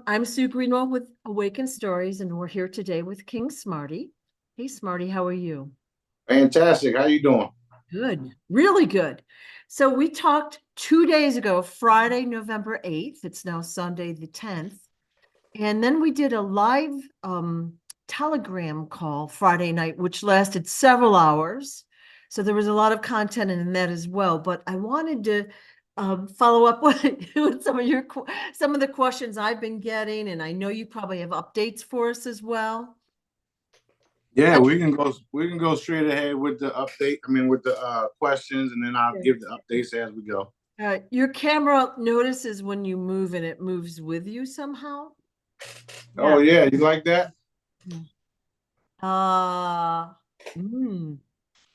I'm Sue Greenwald with Awaken Stories, and we're here today with King Smarty. Hey, Smarty, how are you? Fantastic. How you doing? Good, really good. So we talked 2 days ago, Friday, November 8th. It's now Sunday, the 10th. And then we did a live Telegram call Friday night, which lasted several hours. So there was a lot of content in that as well. But I wanted to follow up with some of the questions I've been getting, and I know you probably have updates for us as well. Yeah, we can go straight ahead with the update. I mean, with the questions, and then I'll give the updates as we go. Your camera notices when you move, and it moves with you somehow. Oh Yeah. yeah, you like that? Uh, mm,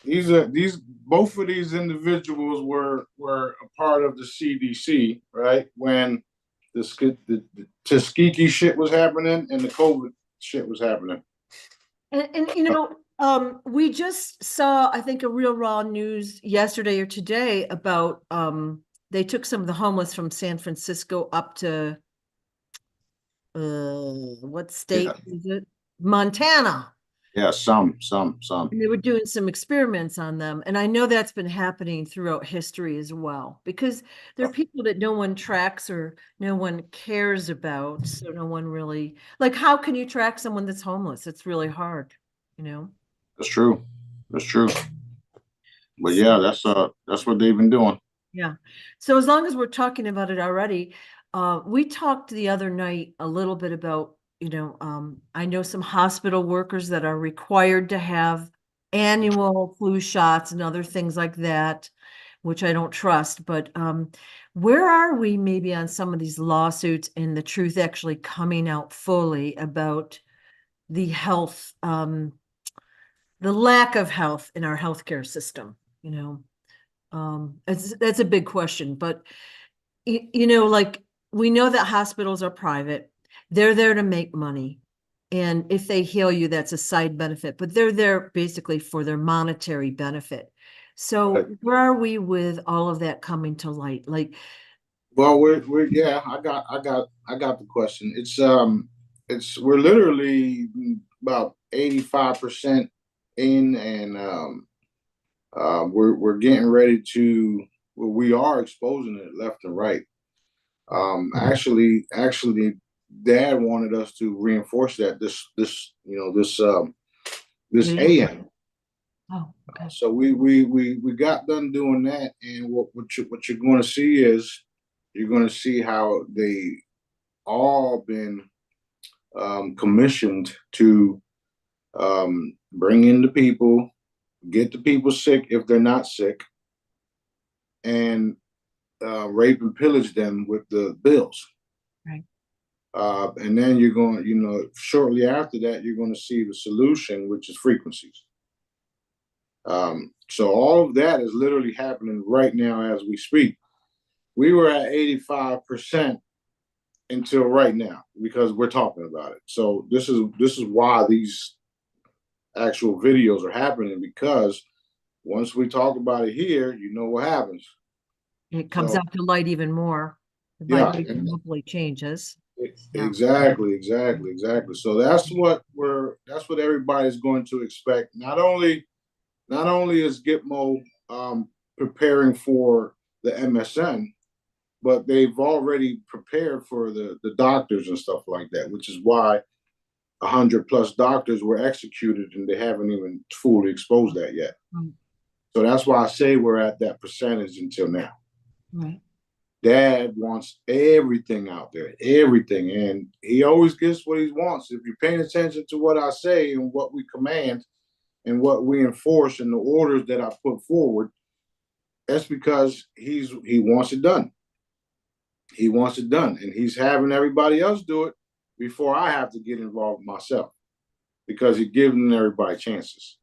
These both of these individuals were a part of the CDC, right? When the Tuskegee shit was happening and the COVID shit was happening. we just saw, I think, a Real Raw News yesterday or today about they took some of the homeless from San Francisco up to what state Yeah, is it? Montana. yeah, some. And they were doing some experiments on them. And I know that's been happening throughout history as well, because there are people that no one tracks or no one cares about. So no one really, like, how can you track someone that's homeless? It's really hard, you know? That's true. That's true. But yeah, that's what they've been doing. Yeah. So as long as we're talking about it already, we talked the other night a little bit about, I know some hospital workers that are required to have annual flu shots and other things like that, which I don't trust. But where are we maybe on some of these lawsuits and the truth actually coming out fully about the health, the lack of health in our healthcare system, you know? That's a big question, but like, we know that hospitals are private. They're there to make money. And if they heal you, that's a side benefit, but they're there basically for their monetary benefit. So Right. where are we with all of that coming to light? Like, Well, we're yeah. I got the question. It's we're literally about 85% in, and we're getting ready to. Well, we are exposing it left and right. Actually, Dad wanted us to reinforce that this AM. oh, okay. So we got done doing that, and what you're going to see is you're going to see how they all been commissioned to bring in the people, get the people sick if they're not sick, and rape and pillage them with the bills. Right. And then you're going, shortly after that, you're going to see the solution, which is frequencies. So all of that is literally happening right now as we speak. We were at 85% until right now because we're talking about it. So this is why these actual videos are happening, because once we talk about it here, you know what happens. It comes So out to light even more. The yeah, vibration hopefully changes. Yeah. exactly. So that's what everybody's going to expect. Not only is Gitmo preparing for the MSN, but they've already prepared for the doctors and stuff like that, which is why 100+ doctors were executed and they haven't even fully exposed that yet. Mm. So that's why I say we're at that percentage until now. Right. Dad wants everything out there, everything. And he always gets what he wants. If you're paying attention to what I say and what we command and what we enforce and the orders that I put forward, that's because he wants it done. He wants it done. And he's having everybody else do it before I have to get involved myself, because he's giving everybody chances.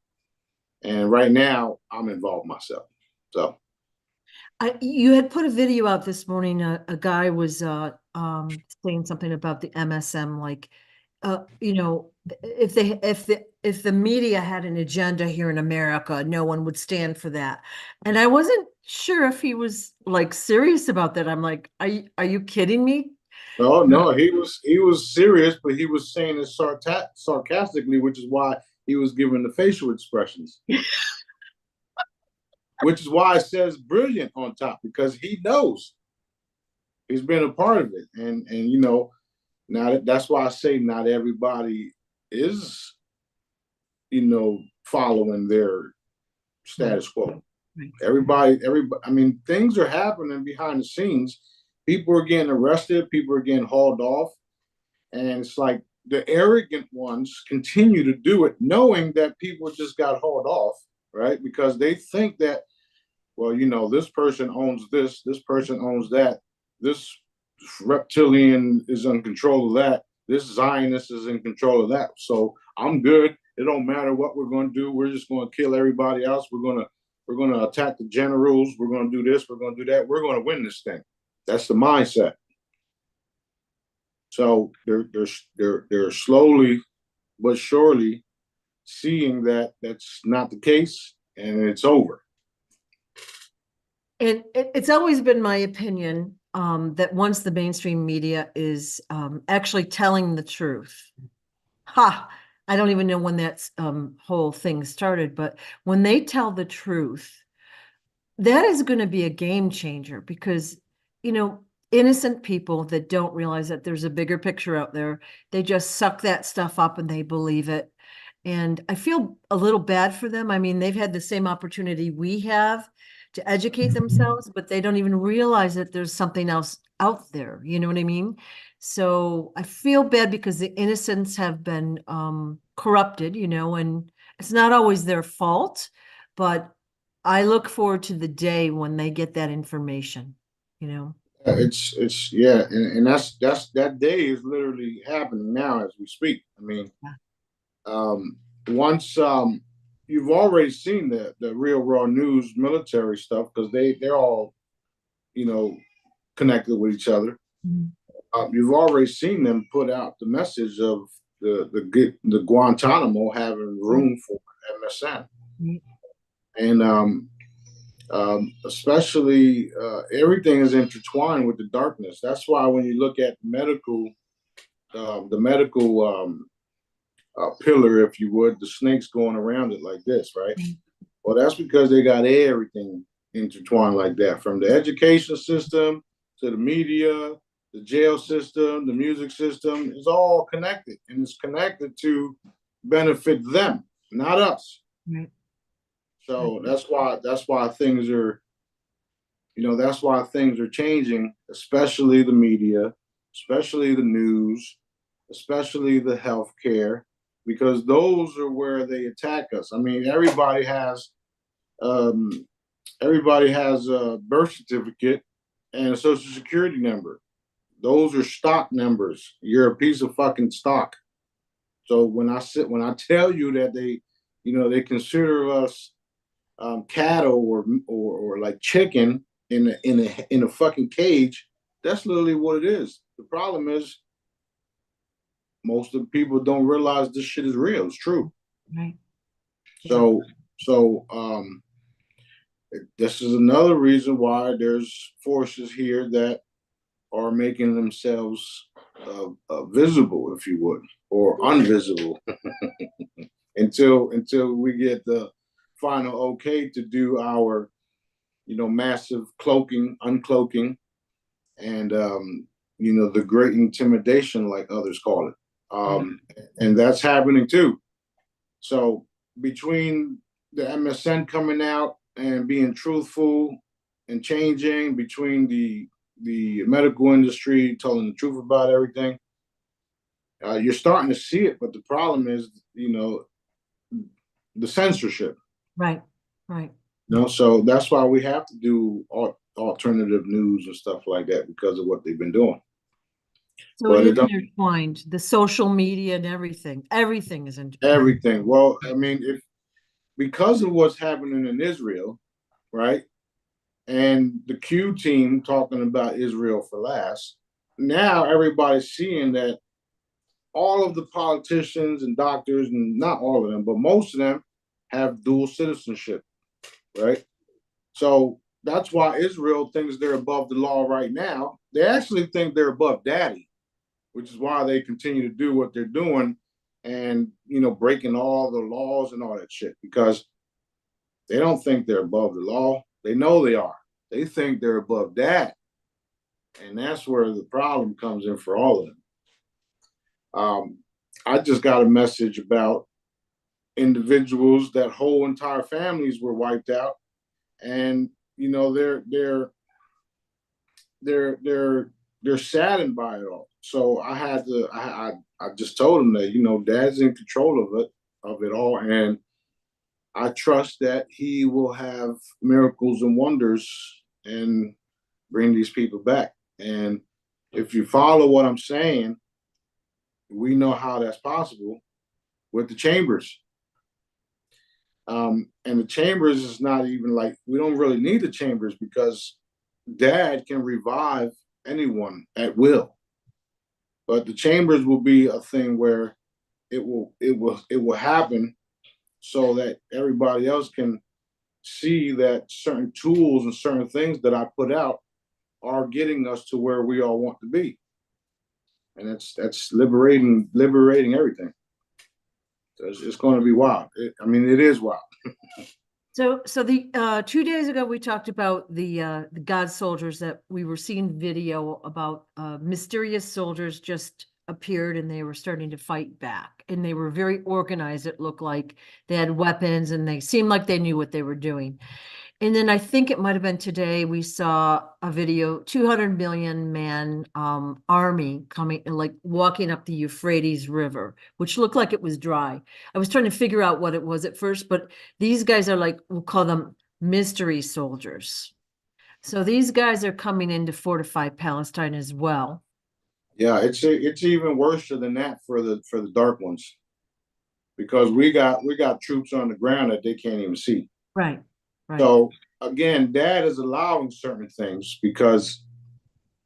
And right now, I'm involved myself. So You had put a video out this morning. A guy was saying something about the MSM, like, if the media had an agenda here in America, no one would stand for that. And I wasn't sure if he was like serious about that. I'm like, are you kidding me? No, no, he was serious, but he was saying it sarcastically, which is why he was giving the facial expressions. Which is why it says brilliant on top, because he knows he's been a part of it, and now that's why I say not everybody is following their status quo. Right. Everybody. I mean, things are happening behind the scenes. People are getting arrested. People are getting hauled off, and it's like the arrogant ones continue to do it, knowing that people just got hauled off, right? Because they think that, well, this person owns this person owns that, this reptilian is in control of that, this Zionist is in control of that. So I'm good. It don't matter what we're going to do. We're just going to kill everybody else. We're going to attack the generals. We're going to do this. We're going to do that. We're going to win this thing. That's the mindset. So they're slowly but surely seeing that that's not the case, and it's over. And it's always been my opinion that once the mainstream media is actually telling the truth, I don't even know when that whole thing started, but when they tell the truth, that is going to be a game changer, because, innocent people that don't realize that there's a bigger picture out there, they just suck that stuff up and they believe it. And I feel a little bad for them. I mean, they've had the same opportunity we have to educate themselves, but they don't even realize that there's something else out there. You know what I mean? So I feel bad because the innocents have been corrupted, and it's not always their fault, but I look forward to the day when they get that information. It's yeah, and that's that day is literally happening now as we speak. I mean, once you've already seen the real raw news military stuff, because they're all connected with each other. You've already seen them put out the message of the Guantanamo having room for MSM, and especially everything is intertwined with the darkness. That's why when you look at the medical pillar, if you would, the snakes going around it like this, right? Well, that's because they got everything intertwined like that, from the education system to the media, the jail system, the music system. Is all connected, and it's connected to benefit them, not us. Right. So that's why things are, that's why things are changing, especially the media, especially the news, especially the healthcare, because those are where they attack us. I mean, everybody has a birth certificate and a social security number. Those are stock numbers. You're a piece of fucking stock. So when I tell you that they consider us cattle or like chicken in a fucking cage, that's literally what it is. The problem is most of the people don't realize this shit is real. It's true. Right. So this is another reason why there's forces here that are making themselves visible, if you would, or invisible, until we get the final okay to do our, massive uncloaking, and the great intimidation, like others call it, and that's happening too. So between the MSN coming out and being truthful and changing, between the medical industry telling the truth about everything, you're starting to see it. But the problem is, the censorship. Right. So that's why we have to do alternative news and stuff like that, because of what they've been doing. So it is intertwined, the social media and everything. Everything is intertwined. Everything. Well, I mean, because of what's happening in Israel, right? And the Q team talking about Israel for last, now everybody's seeing that all of the politicians and doctors, and not all of them, but most of them have dual citizenship, right? So that's why Israel thinks they're above the law right now. They actually think they're above daddy, which is why they continue to do what they're doing and, breaking all the laws and all that shit, because they don't think they're above the law. They know they are. They think they're above that. And that's where the problem comes in for all of them. I just got a message about individuals that whole entire families were wiped out, and they're saddened by it all. So I just told them that Dad's in control of it all, and I trust that he will have miracles and wonders and bring these people back. And if you follow what I'm saying, we know how that's possible with the chambers. And the chambers is not even like, we don't really need the chambers because Dad can revive anyone at will. But the chambers will be a thing where it will happen so that everybody else can see that certain tools and certain things that I put out are getting us to where we all want to be. And that's liberating everything. So it's going to be wild. It is wild. So the 2 days ago we talked about the God soldiers, that we were seeing video about mysterious soldiers just appeared and they were starting to fight back, and they were very organized. It looked like they had weapons and they seemed like they knew what they were doing. And then I think it might have been today we saw a video, 200 million man army coming, like walking up the Euphrates River, which looked like it was dry. I was trying to figure out what it was at first, but these guys are like, we'll call them mystery soldiers. So these guys are coming in to fortify Palestine as well. Yeah, it's even worse than that for the dark ones, because we got troops on the ground that they can't even see. Right. Right. So again, Dad is allowing certain things because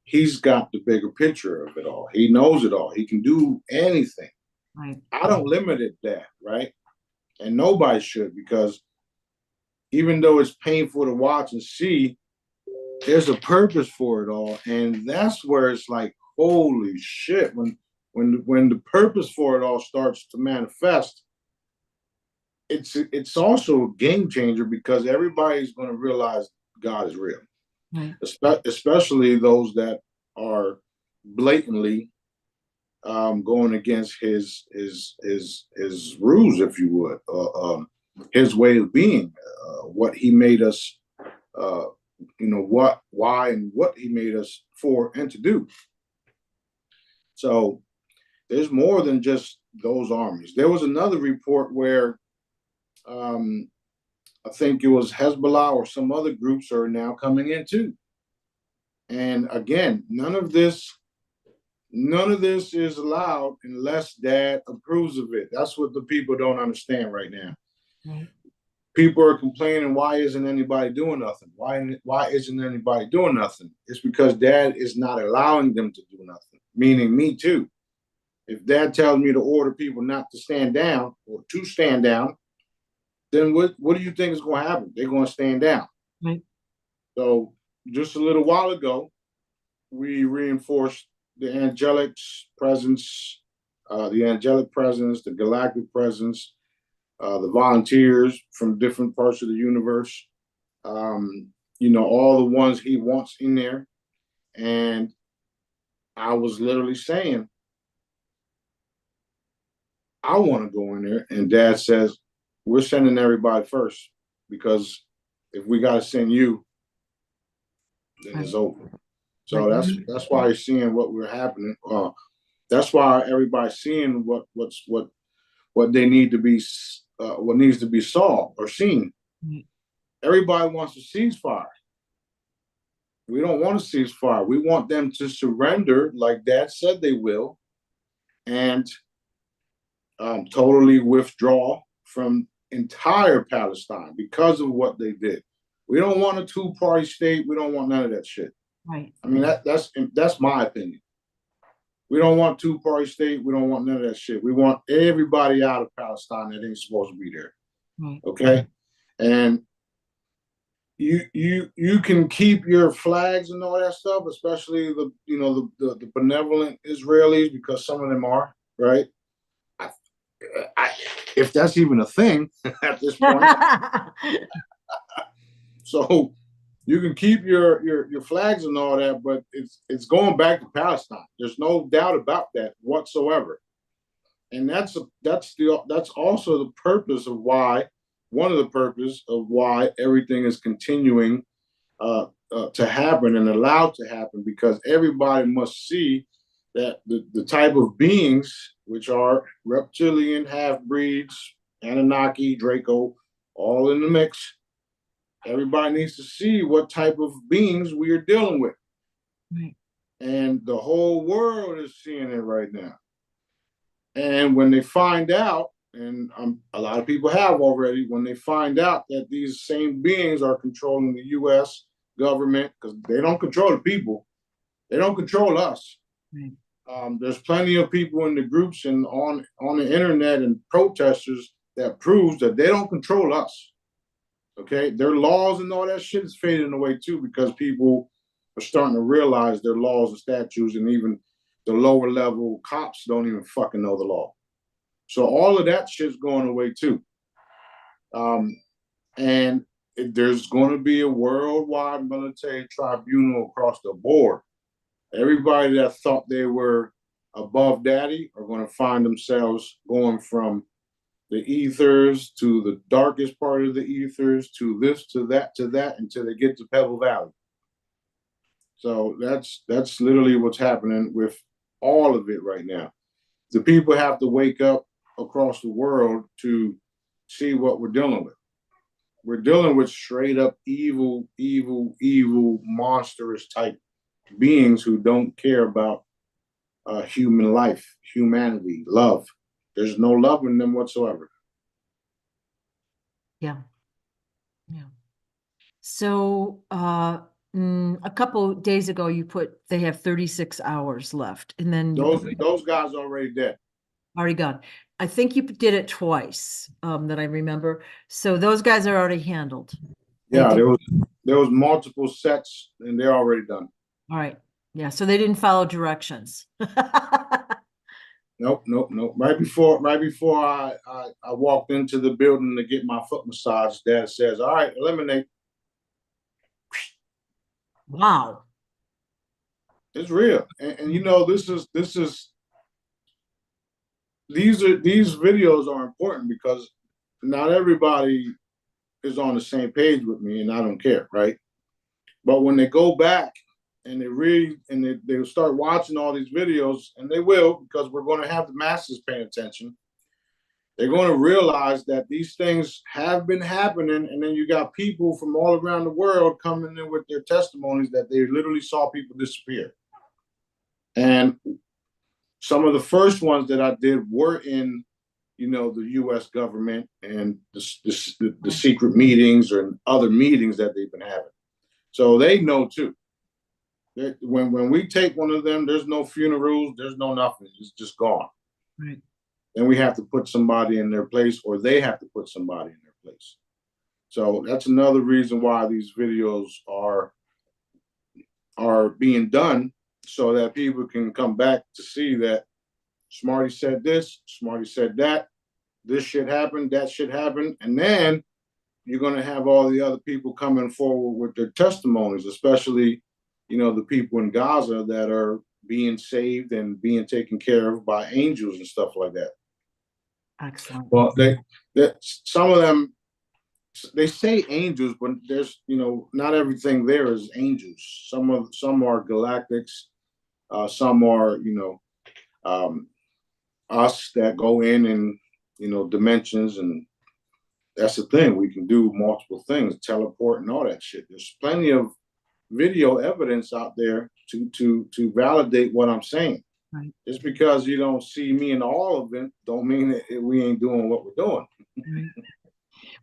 he's got the bigger picture of it all. He knows it all. He can do anything. Right. I don't limit it, Dad, right? And nobody should, because even though it's painful to watch and see, there's a purpose for it all. And that's where it's like, holy shit, when the purpose for it all starts to manifest, it's also a game changer, because everybody's going to realize God is real. Right. Especially those that are blatantly going against his rules, if you would, his way of being, what he made us, why and what he made us for and to do. So there's more than just those armies. There was another report where I think it was Hezbollah or some other groups are now coming in too. And again, none of this is allowed unless Dad approves of it. That's what the people don't understand right now. Right. People are complaining, why isn't anybody doing nothing? Why isn't anybody doing nothing? It's because Dad is not allowing them to do nothing, meaning me too. If Dad tells me to order people not to stand down or to stand down, then what do you think is going to happen? They're going to stand down. Right. So just a little while ago, we reinforced the angelic presence, the galactic presence, the volunteers from different parts of the universe, all the ones he wants in there. And I was literally saying, I want to go in there. And Dad says, we're sending everybody first, because if we got to send you, then it's over. So that's why you're seeing what we're happening. That's why everybody's seeing what they need to be, what needs to be saw or seen. Everybody wants a ceasefire. We don't want a ceasefire. We want them to surrender, like Dad said they will, and totally withdraw from entire Palestine because of what they did. We don't want a two-party state. We don't want none of that shit. Right. I mean, that's my opinion. We don't want two-party state. We don't want none of that shit. We want everybody out of Palestine that ain't supposed to be there. Right. Okay? And, you can keep your flags and all that stuff, especially the benevolent Israelis, because some of them are right. I, I, if that's even a thing at this point, so you can keep your flags and all that, but it's going back to Palestine. There's no doubt about that whatsoever, and that's also the purpose of why one of the purpose of why everything is continuing to happen and allowed to happen, because everybody must see that the type of beings, which are reptilian, half breeds, Anunnaki, Draco, all in the mix. Everybody needs to see what type of beings we are dealing with. Right. And the whole world is seeing it right now. And when they find out, and a lot of people have already, when they find out that these same beings are controlling the U.S. government, because they don't control the people, they don't control us. Right. There's plenty of people in the groups and on the internet and protesters that proves that they don't control us. Okay, their laws and all that shit is fading away too, because people are starting to realize their laws and statutes, and even the lower level cops don't even fucking know the law. So all of that shit's going away too. And there's going to be a worldwide military tribunal across the board. Everybody that thought they were above daddy are going to find themselves going from the ethers to the darkest part of the ethers to this to that until they get to Pebble Valley. So that's literally what's happening with all of it right now. The people have to wake up across the world to see what we're dealing with. We're dealing with straight up evil, monstrous type beings who don't care about human life, humanity, love. There's no love in them whatsoever. Yeah. Yeah. So a couple days ago, you put they have 36 hours left, and then those guys already dead. Already gone. I think you did it twice, that I remember. So those guys are already handled. Yeah, there was multiple sets, and they're already done. All right. Yeah, so they didn't follow directions. Nope. Right before I walked into the building to get my foot massage, Dad says, "All right, eliminate." Wow. It's real, and you know these videos are important because not everybody is on the same page with me, and I don't care, right? But when they go back and they read and they start watching all these videos, and they will, because we're going to have the masses paying attention, they're going to realize that these things have been happening. And then you got people from all around the world coming in with their testimonies that they literally saw people disappear. And some of the first ones that I did were in, the U.S. government and the secret meetings or other meetings that they've been having. So they know too. When we take one of them, there's no funerals, there's no nothing. It's just gone. Right. And we have to put somebody in their place, or they have to put somebody in their place. So that's another reason why these videos are being done, so that people can come back to see that Smarty said this, Smarty said that, this shit happened, that shit happened. And then you're going to have all the other people coming forward with their testimonies, especially, the people in Gaza that are being saved and being taken care of by angels and stuff like that. Excellent. Well, some of them, they say angels, but there's, not everything there is angels. Some are galactics, some are, us that go in and, dimensions, and that's the thing. We can do multiple things, teleport and all that shit. There's plenty of video evidence out there to validate what I'm saying. Right. Just because you don't see me in all of it, don't mean that we ain't doing what we're doing. Right.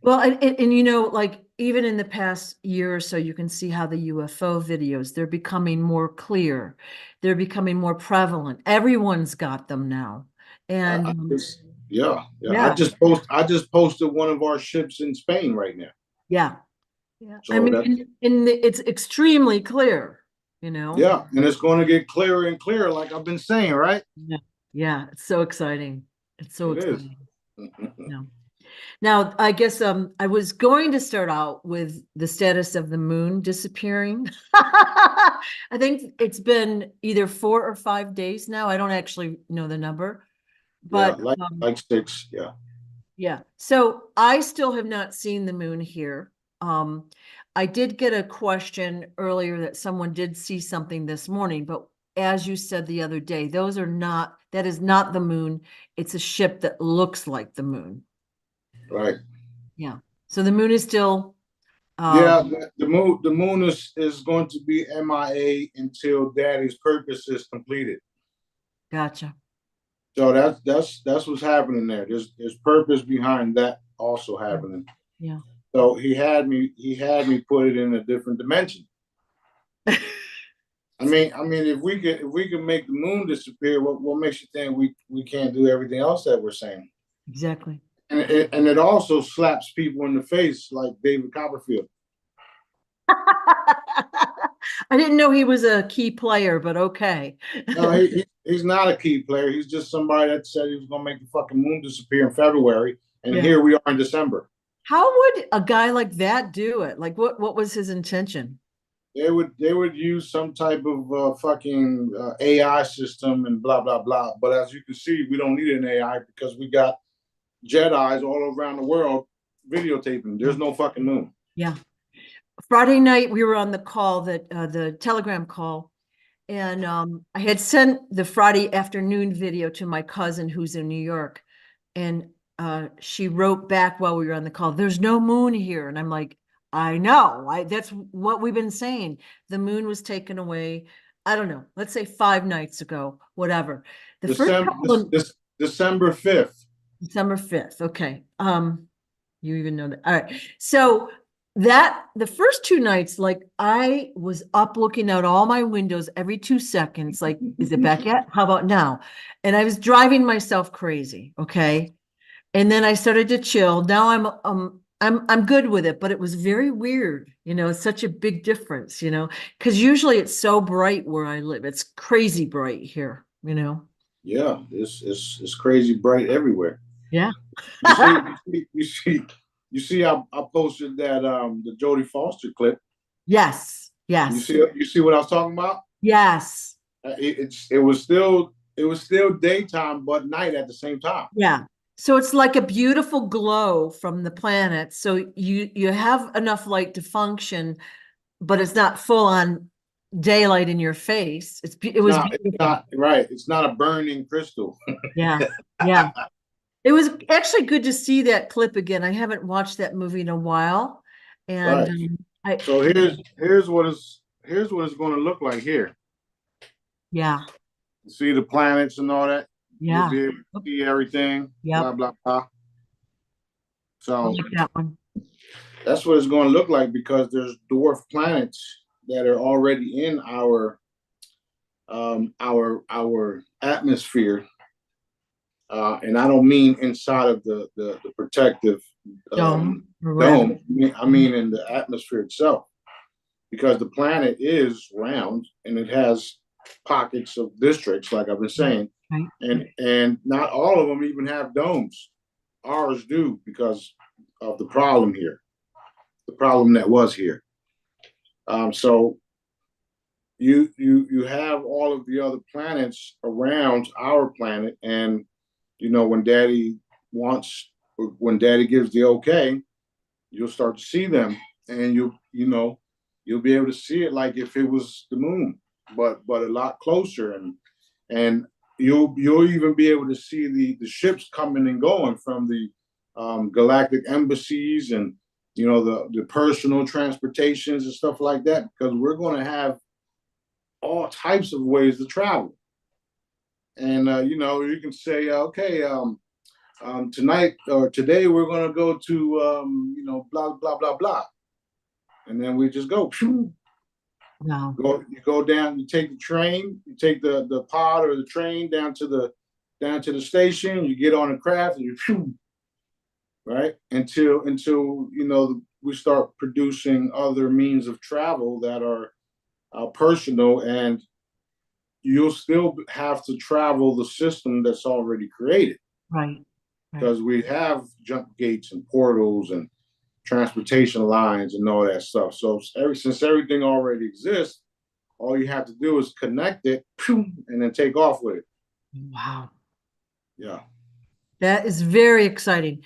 Well, and like even in the past year or so, you can see how the UFO videos, they're becoming more clear. They're becoming more prevalent. Everyone's got them now. And yeah. I just posted one of our ships in Spain right now. Yeah. Yeah. I So that, mean, it's extremely clear, you know? yeah, and it's going to get clearer and clearer, like I've been saying, right? Yeah. Yeah, it's so exciting. It's so It is. exciting. Yeah. Now, I guess I was going to start out with the status of the moon disappearing. I think it's been either 4 or 5 days now. I don't actually know the number, Yeah, but like 6. Yeah. yeah. So I still have not seen the moon here. I did get a question earlier that someone did see something this morning, but as you said the other day, that is not the moon. It's a ship that looks like the moon. Right. Yeah. So the moon is still, Yeah, the moon is going to be MIA until Daddy's purpose is completed. gotcha. So that's what's happening there. There's purpose behind that also happening. Yeah. So he had me put it in a different dimension. I mean, if we could make the moon disappear, what makes you think we can't do everything else that we're saying? Exactly. And it also slaps people in the face like David Copperfield. I didn't know he was a key player, but okay. No, he's not a key player. He's just somebody that said he was going to make the fucking moon disappear in February, and Yeah. here we are in December. How would a guy like that do it? Like, what was his intention? They would use some type of fucking AI system and blah blah blah. But as you can see, we don't need an AI because we got Jedi's all around the world videotaping. There's no fucking moon. Yeah. Friday night we were on the call the Telegram call, and I had sent the Friday afternoon video to my cousin who's in New York, and she wrote back while we were on the call, "There's no moon here," and I'm like, "I know, that's what we've been saying. The moon was taken away. I don't know. Let's say 5 nights ago, whatever. The first December couple of December 5th. December 5th. Okay. You even know that. All right. So that the first 2 nights, like I was up looking out all my windows every 2 seconds, like, is it back yet? How about now? And I was driving myself crazy. Okay. And then I started to chill. Now I'm good with it, but it was very weird. It's such a big difference, because usually it's so bright where I live. It's crazy bright here. Yeah, it's crazy bright everywhere. Yeah. You see, you see. I posted that the Jodie Foster clip. Yes. You Yes. see what I was talking about? Yes. It was still daytime, but night at the same time. Yeah. So it's like a beautiful glow from the planet. So you have enough light to function, but it's not full on daylight in your face. It was It's beautiful. not right. It's not a burning crystal. Yeah. Yeah. It was actually good to see that clip again. I haven't watched that movie in a while. And Right. I So here's what it's going to look like here. yeah. You see the planets and all that. You'll Yeah. be able to see everything. Yep. Blah blah blah. I So like that one. that's what it's going to look like because there's dwarf planets that are already in our atmosphere, and I don't mean inside of the protective Dome. dome. I mean in the atmosphere itself, because the planet is round and it has pockets of districts, like I've been saying, Right. and not all of them even have domes. Ours do because of the problem here, the problem that was here. So you have all of the other planets around our planet, and when Daddy gives the okay, you'll start to see them, and you'll be able to see it like if it was the moon, but a lot closer, and you'll even be able to see the ships coming and going from the galactic embassies, and the personal transportations and stuff like that, because we're going to have all types of ways to travel. And you can say, okay, tonight or today we're going to go to blah blah blah blah, and then we just go. Wow. You go down. You take the train. You take the pod or the train down to the station. You get on the craft and you right until we start producing other means of travel that are personal, and you'll still have to travel the system that's already created, Right. because we have jump gates and portals and transportation lines and all that stuff. So since everything already exists, all you have to do is connect it and then take off with it. Wow. Yeah. That is very exciting.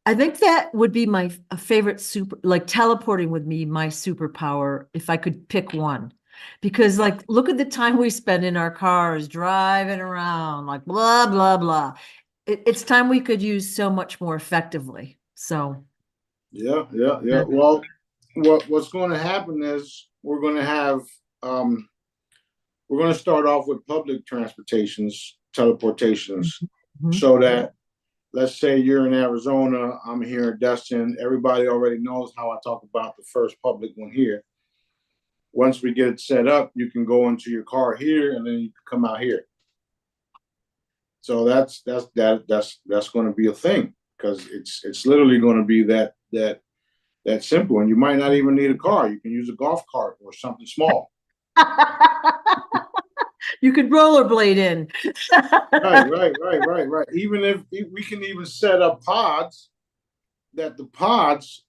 I think that would be my favorite like teleporting would be my superpower if I could pick one. Because like, look at the time we spend in our cars driving around, like blah, blah, blah. It's time we could use so much more effectively. So. Yeah. Well, what's going to happen is we're going to have we're going to start off with public teleportations, Mhm. so that, let's say you're in Arizona, I'm here in Destin. Everybody already knows how I talk about the first public one here. Once we get it set up, you can go into your car here, and then you can come out here. So that's going to be a thing, because it's literally going to be that simple. And you might not even need a car. You can use a golf cart or something small. You could rollerblade in. Right. Even if we can even set up pods, that the pods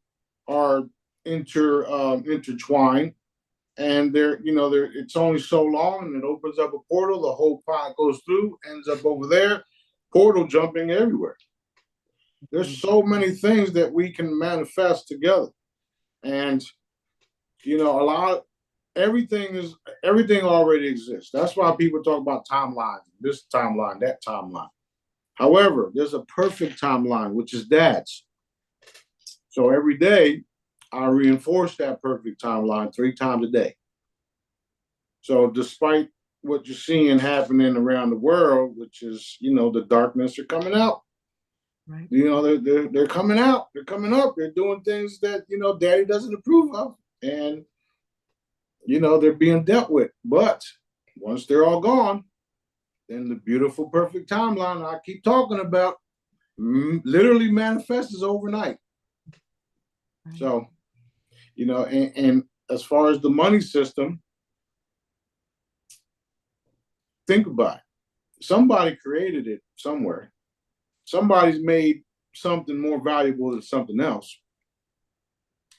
are intertwined, and they're it's only so long, and it opens up a portal. The whole pod goes through, ends up over there, portal jumping everywhere. There's so many things that we can manifest together, and a lot of everything already exists. That's why people talk about timelines, this timeline, that timeline. However, there's a perfect timeline, which is Dad's. So every day, I reinforce that perfect timeline 3 times a day. So despite what you're seeing happening around the world, which is, the darkness are coming out. Right. They're coming out. They're coming up. They're doing things that, Daddy doesn't approve of. And, they're being dealt with. But once they're all gone, then the beautiful, perfect timeline I keep talking about literally manifests overnight. Right. So, and as far as the money system, think about it. Somebody created it somewhere. Somebody's made something more valuable than something else,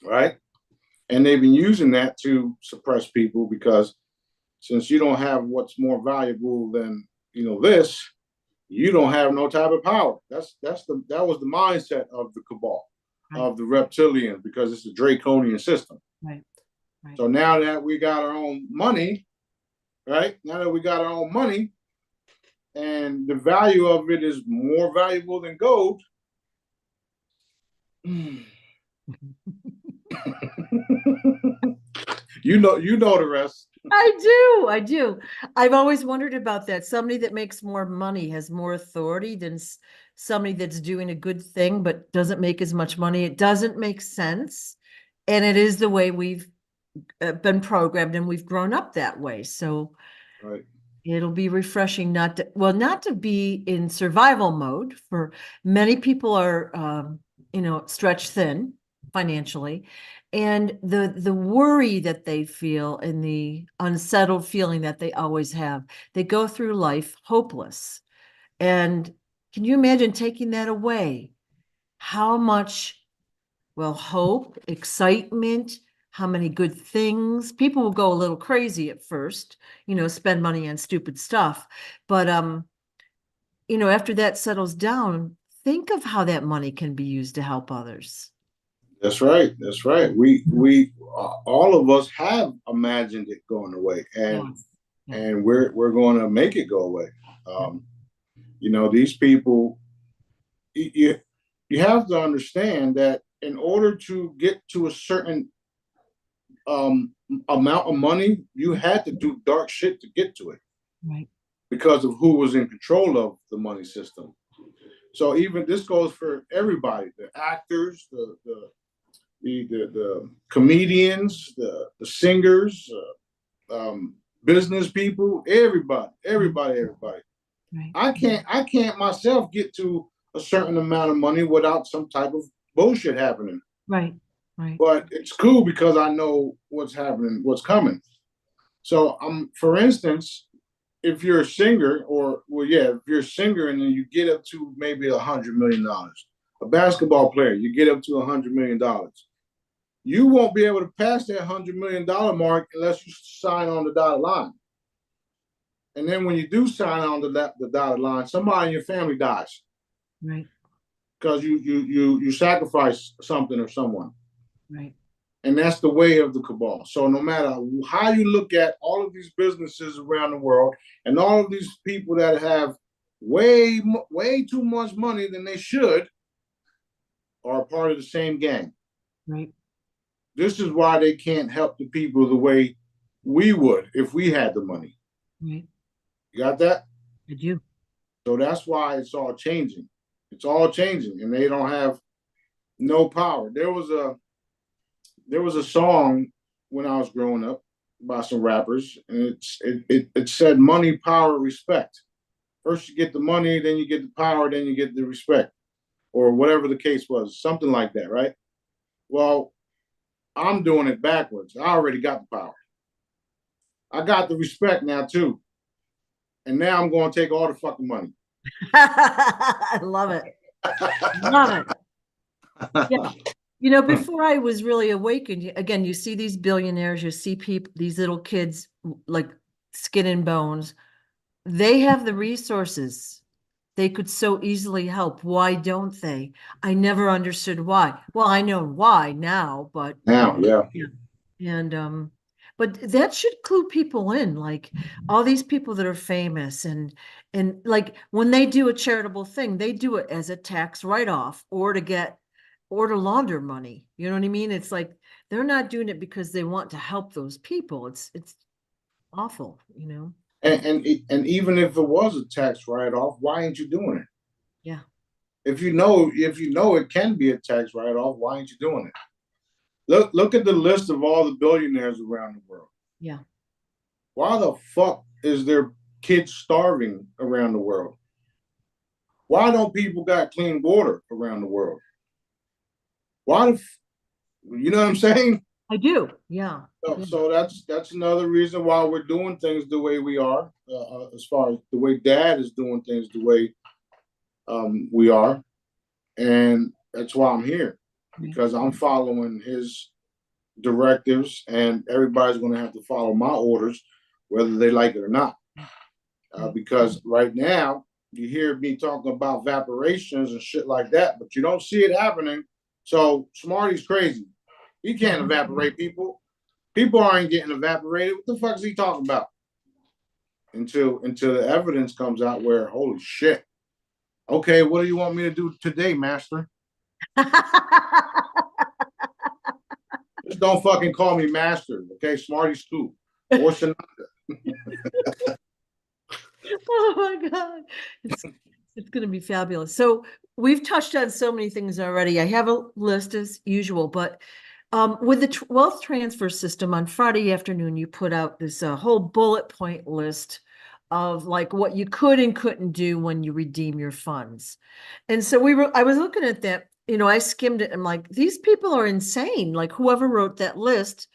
right? And they've been using that to suppress people, because since you don't have what's more valuable than this, you don't have no type of power. That was the mindset of the cabal, right, of the reptilians, because it's a draconian system. Right. So now that we got our own money, right? Now that we got our own money, and the value of it is more valuable than gold. You know the rest. I do. I've always wondered about that. Somebody that makes more money has more authority than somebody that's doing a good thing but doesn't make as much money. It doesn't make sense. And it is the way we've been programmed, and we've grown up that way. So right. It'll be refreshing not to be in survival mode. For many people are, stretched thin financially, and the worry that they feel and the unsettled feeling that they always have, they go through life hopeless. And can you imagine taking that away? How much, hope, excitement, how many good things. People will go a little crazy at first, spend money on stupid stuff. But after that settles down, think of how that money can be used to help others. That's right. We all of us have imagined it going away, and and we're going to make it go away. These people, you have to understand that in order to get to a certain amount of money, you had to do dark shit to get to it, right? Because of who was in control of the money system. So even this goes for everybody: the actors, the comedians, the singers, business people, everybody. Right. I can't myself get to a certain amount of money without some type of bullshit happening. Right. Right. But it's cool because I know what's happening, what's coming. So for instance, if you're a singer, or well, yeah, if you're a singer and then you get up to maybe $100 million, a basketball player, you get up to $100 million. You won't be able to pass that $100 million mark unless you sign on the dotted line. And then when you do sign on the dotted line, somebody in your family dies Right. because you sacrifice something or someone. Right. And that's the way of the cabal. So no matter how you look at all of these businesses around the world and all of these people that have way too much money than they should are a part of the same gang. Right. This is why they can't help the people the way we would if we had the money. Right. You got that? I do. So that's why it's all changing. It's all changing, and they don't have no power. There was a song when I was growing up by some rappers, and it said money, power, respect. First you get the money, then you get the power, then you get the respect, or whatever the case was, something like that, right? Well, I'm doing it backwards. I already got the power. I got the respect now too, and now I'm going to take all the fucking money. I love it. Love it. Yeah. You know, before I was really awakened, again, you see these billionaires, you see people, these little kids, like skin and bones. They have the resources. They could so easily help. Why don't they? I never understood why. Well, I know why now, but Now, yeah. yeah. And but that should clue people in, like all these people that are famous and like when they do a charitable thing, they do it as a tax write-off or to get or to launder money. You know what I mean? It's like they're not doing it because they want to help those people. It's awful, you know. And even if it was a tax write-off, why ain't you doing it? Yeah. If you know it can be a tax write-off, why ain't you doing it? Look at the list of all the billionaires around the world. Yeah. Why the fuck is there kids starving around the world? Why don't people got clean water around the world? Why you know what I'm saying? I do. Yeah. So, Yeah. so that's another reason why we're doing things the way we are, as far as the way Dad is doing things the way we are, and that's why I'm here, because I'm following his directives, and everybody's going to have to follow my orders, whether they like it or not. Because right now you hear me talking about vaporations and shit like that, but you don't see it happening. So Smarty's crazy. He can't evaporate people. People aren't getting evaporated. What the fuck is he talking about? Until the evidence comes out where, holy shit. Okay, what do you want me to do today, master? Just don't fucking call me master, okay? Smarty's cool. Or Sinatra. Oh my God. It's going to be fabulous. So we've touched on so many things already. I have a list as usual, but with the wealth transfer system on Friday afternoon, you put out this whole bullet point list of like what you could and couldn't do when you redeem your funds. And so I was looking at that, you know, I skimmed it and I'm like, these people are insane. Like whoever wrote that list,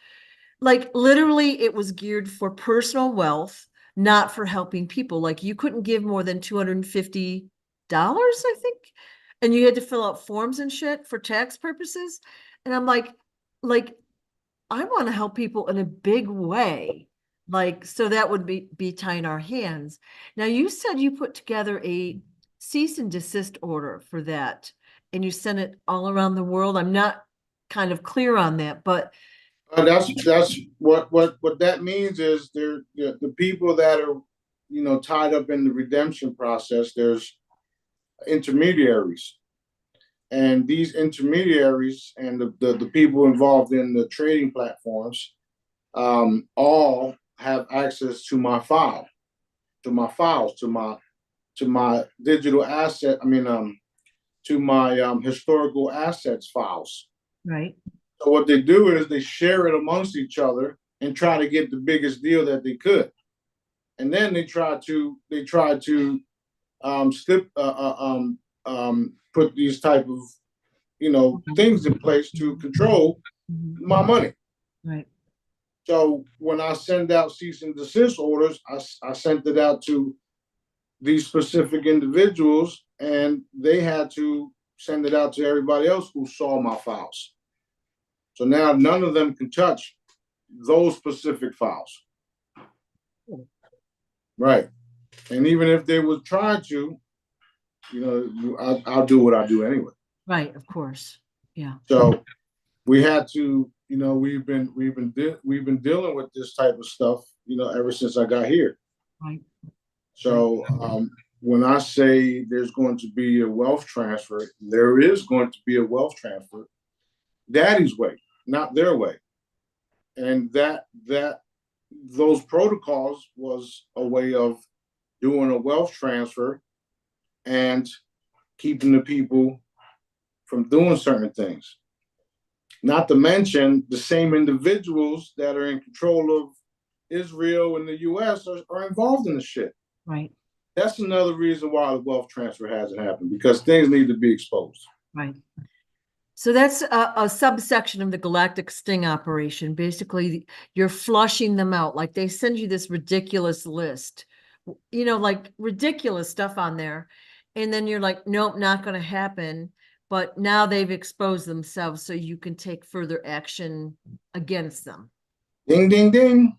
like literally it was geared for personal wealth, not for helping people. Like you couldn't give more than $250, I think. And you had to fill out forms and shit for tax purposes. And I'm like, I want to help people in a big way. Like, so that would be tying our hands. Now you said you put together a cease and desist order for that and you sent it all around the world. I'm not kind of clear on that, but That's what that means is the people that are tied up in the redemption process. There's intermediaries, and these intermediaries and the people involved in the trading platforms all have access to my file, to my files, to my digital asset. I mean, to my historical assets files. right. So what they do is they share it amongst each other and try to get the biggest deal that they could, and then they try to slip put these type of things in place to control my money. Right. So when I send out cease and desist orders, I sent it out to these specific individuals, and they had to send it out to everybody else who saw my files. So now none of them can touch those specific files. Right. And even if they would try to, I'll do what I do anyway. Right, of course. Yeah. So we had to, we've been dealing with this type of stuff, ever since I got here. Right. So when I say there's going to be a wealth transfer, there is going to be a wealth transfer, Daddy's way, not their way. And those protocols was a way of doing a wealth transfer and keeping the people from doing certain things. Not to mention the same individuals that are in control of Israel and the US are involved in the shit. Right. That's another reason why the wealth transfer hasn't happened, because things need to be exposed. Right. So that's a subsection of the galactic sting operation. Basically, you're flushing them out. Like they send you this ridiculous list, like ridiculous stuff on there. And then you're like, nope, not going to happen. But now they've exposed themselves, so you can take further action against them. Ding, ding, ding.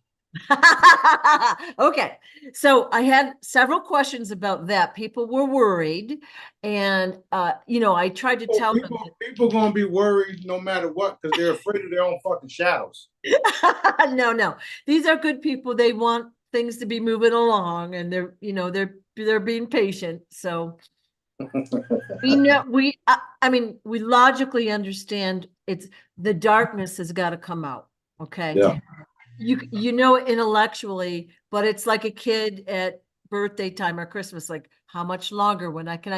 Okay, so I had several questions about that. People were worried, and I tried to tell them. People gonna be worried no matter what, because they're afraid of their own fucking shadows. No, these are good people. They want things to be moving along, and they're being patient. So we know we logically understand it's the darkness has got to come out. Okay. Yeah. You know it intellectually, but it's like a kid at birthday time or Christmas, like how much longer? When can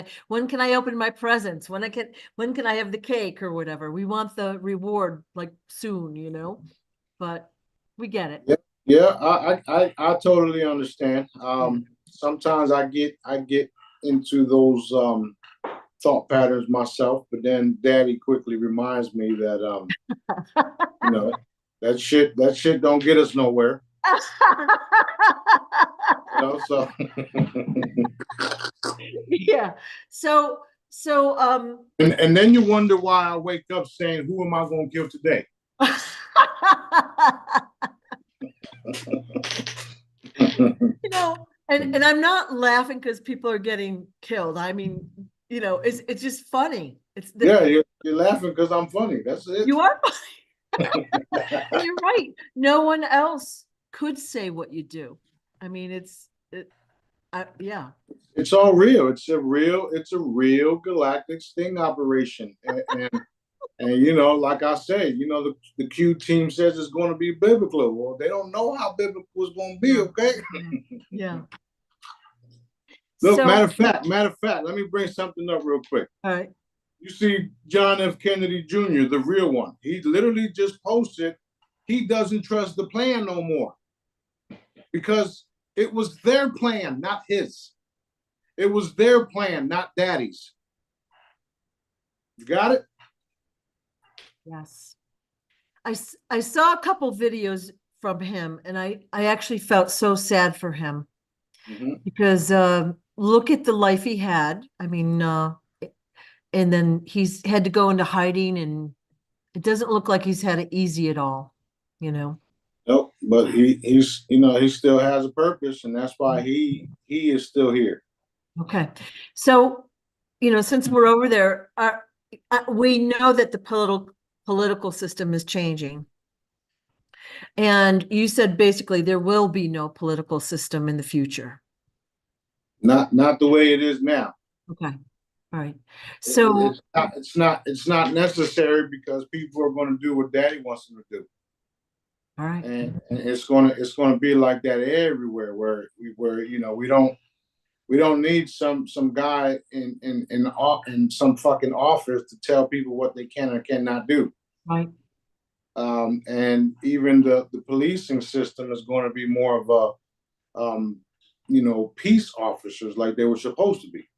I open my presents? When can I have the cake or whatever? We want the reward like soon, but we get it. Yeah, I totally understand. Sometimes I get into those thought patterns myself, but then Daddy quickly reminds me that that shit don't get us nowhere. So yeah. So and then you wonder why I wake up saying, who am I going to kill today? and I'm not laughing because people are getting killed. I mean, it's just funny. You're laughing because I'm funny. That's it. You are funny. You're right. No one else could say what you do. I mean, yeah. It's all real. It's a real galactic sting operation. And like I said, the Q team says it's going to be biblical. Well, they don't know how biblical it's going to be, okay? Yeah. Look, matter of fact, let me bring something up real quick. All right. You see John F. Kennedy Jr., the real one. He literally just posted he doesn't trust the plan no more, because it was their plan, not his. It was their plan, not Daddy's. You got it? Yes. I saw a couple videos from him, and I actually felt so sad for him, because look at the life he had. I mean, and then he's had to go into hiding, and it doesn't look like he's had it easy at all, Nope, but he still has a purpose, and that's why he is still here. Okay. So, since we're over there, we know that the political system is changing. And you said basically there will be no political system in the future. Not the way it is now. Okay. All right. So it's not necessary, because people are going to do what Daddy wants them to do. All right. And it's going to be like that everywhere, where we don't need some guy in some fucking office to tell people what they can or cannot do. Right. And even the policing system is going to be more of a peace officers, like they were supposed to be.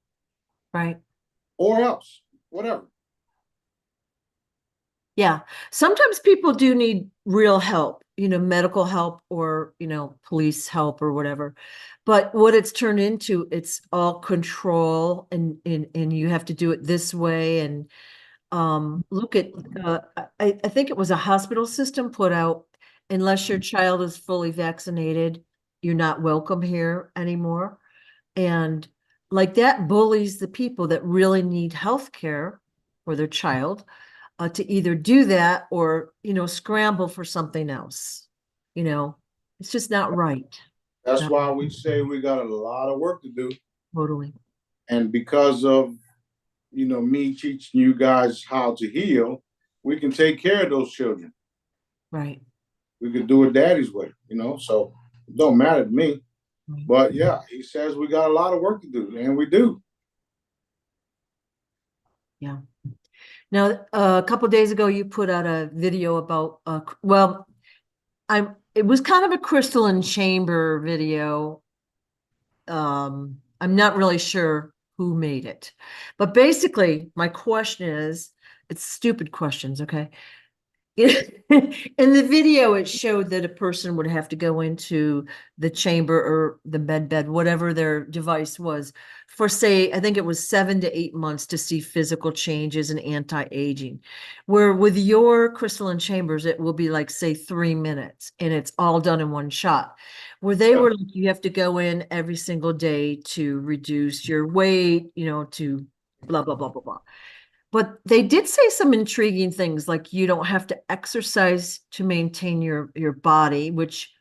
Right. Or else, whatever. Yeah. Sometimes people do need real help, medical help or, police help or whatever. But what it's turned into, it's all control and you have to do it this way. And look at I think it was a hospital system put out, unless your child is fully vaccinated, you're not welcome here anymore. And like that bullies the people that really need health care for their child to either do that or, scramble for something else. You know, it's just not right. That's Not why we say we got a lot of work to do. totally. And because of, me teaching you guys how to heal, we can take care of those children. Right. We could do it daddy's way, so it don't matter to me. Right. But yeah, he says we got a lot of work to do, and we do. Yeah. Now, a couple of days ago, you put out a video about, well, it was kind of a crystalline chamber video. I'm not really sure who made it, but basically my question is, it's stupid questions, okay? In the video, it showed that a person would have to go into the chamber or the med bed, whatever their device was, for say, I think it was 7 to 8 months to see physical changes and anti-aging. Where with your crystalline chambers, it will be like, say, 3 minutes, and it's all done in one shot. Where they were like, you have to go in every single day to reduce your weight, to blah, blah, blah, blah, blah. But they did say some intriguing things, like you don't have to exercise to maintain your body, which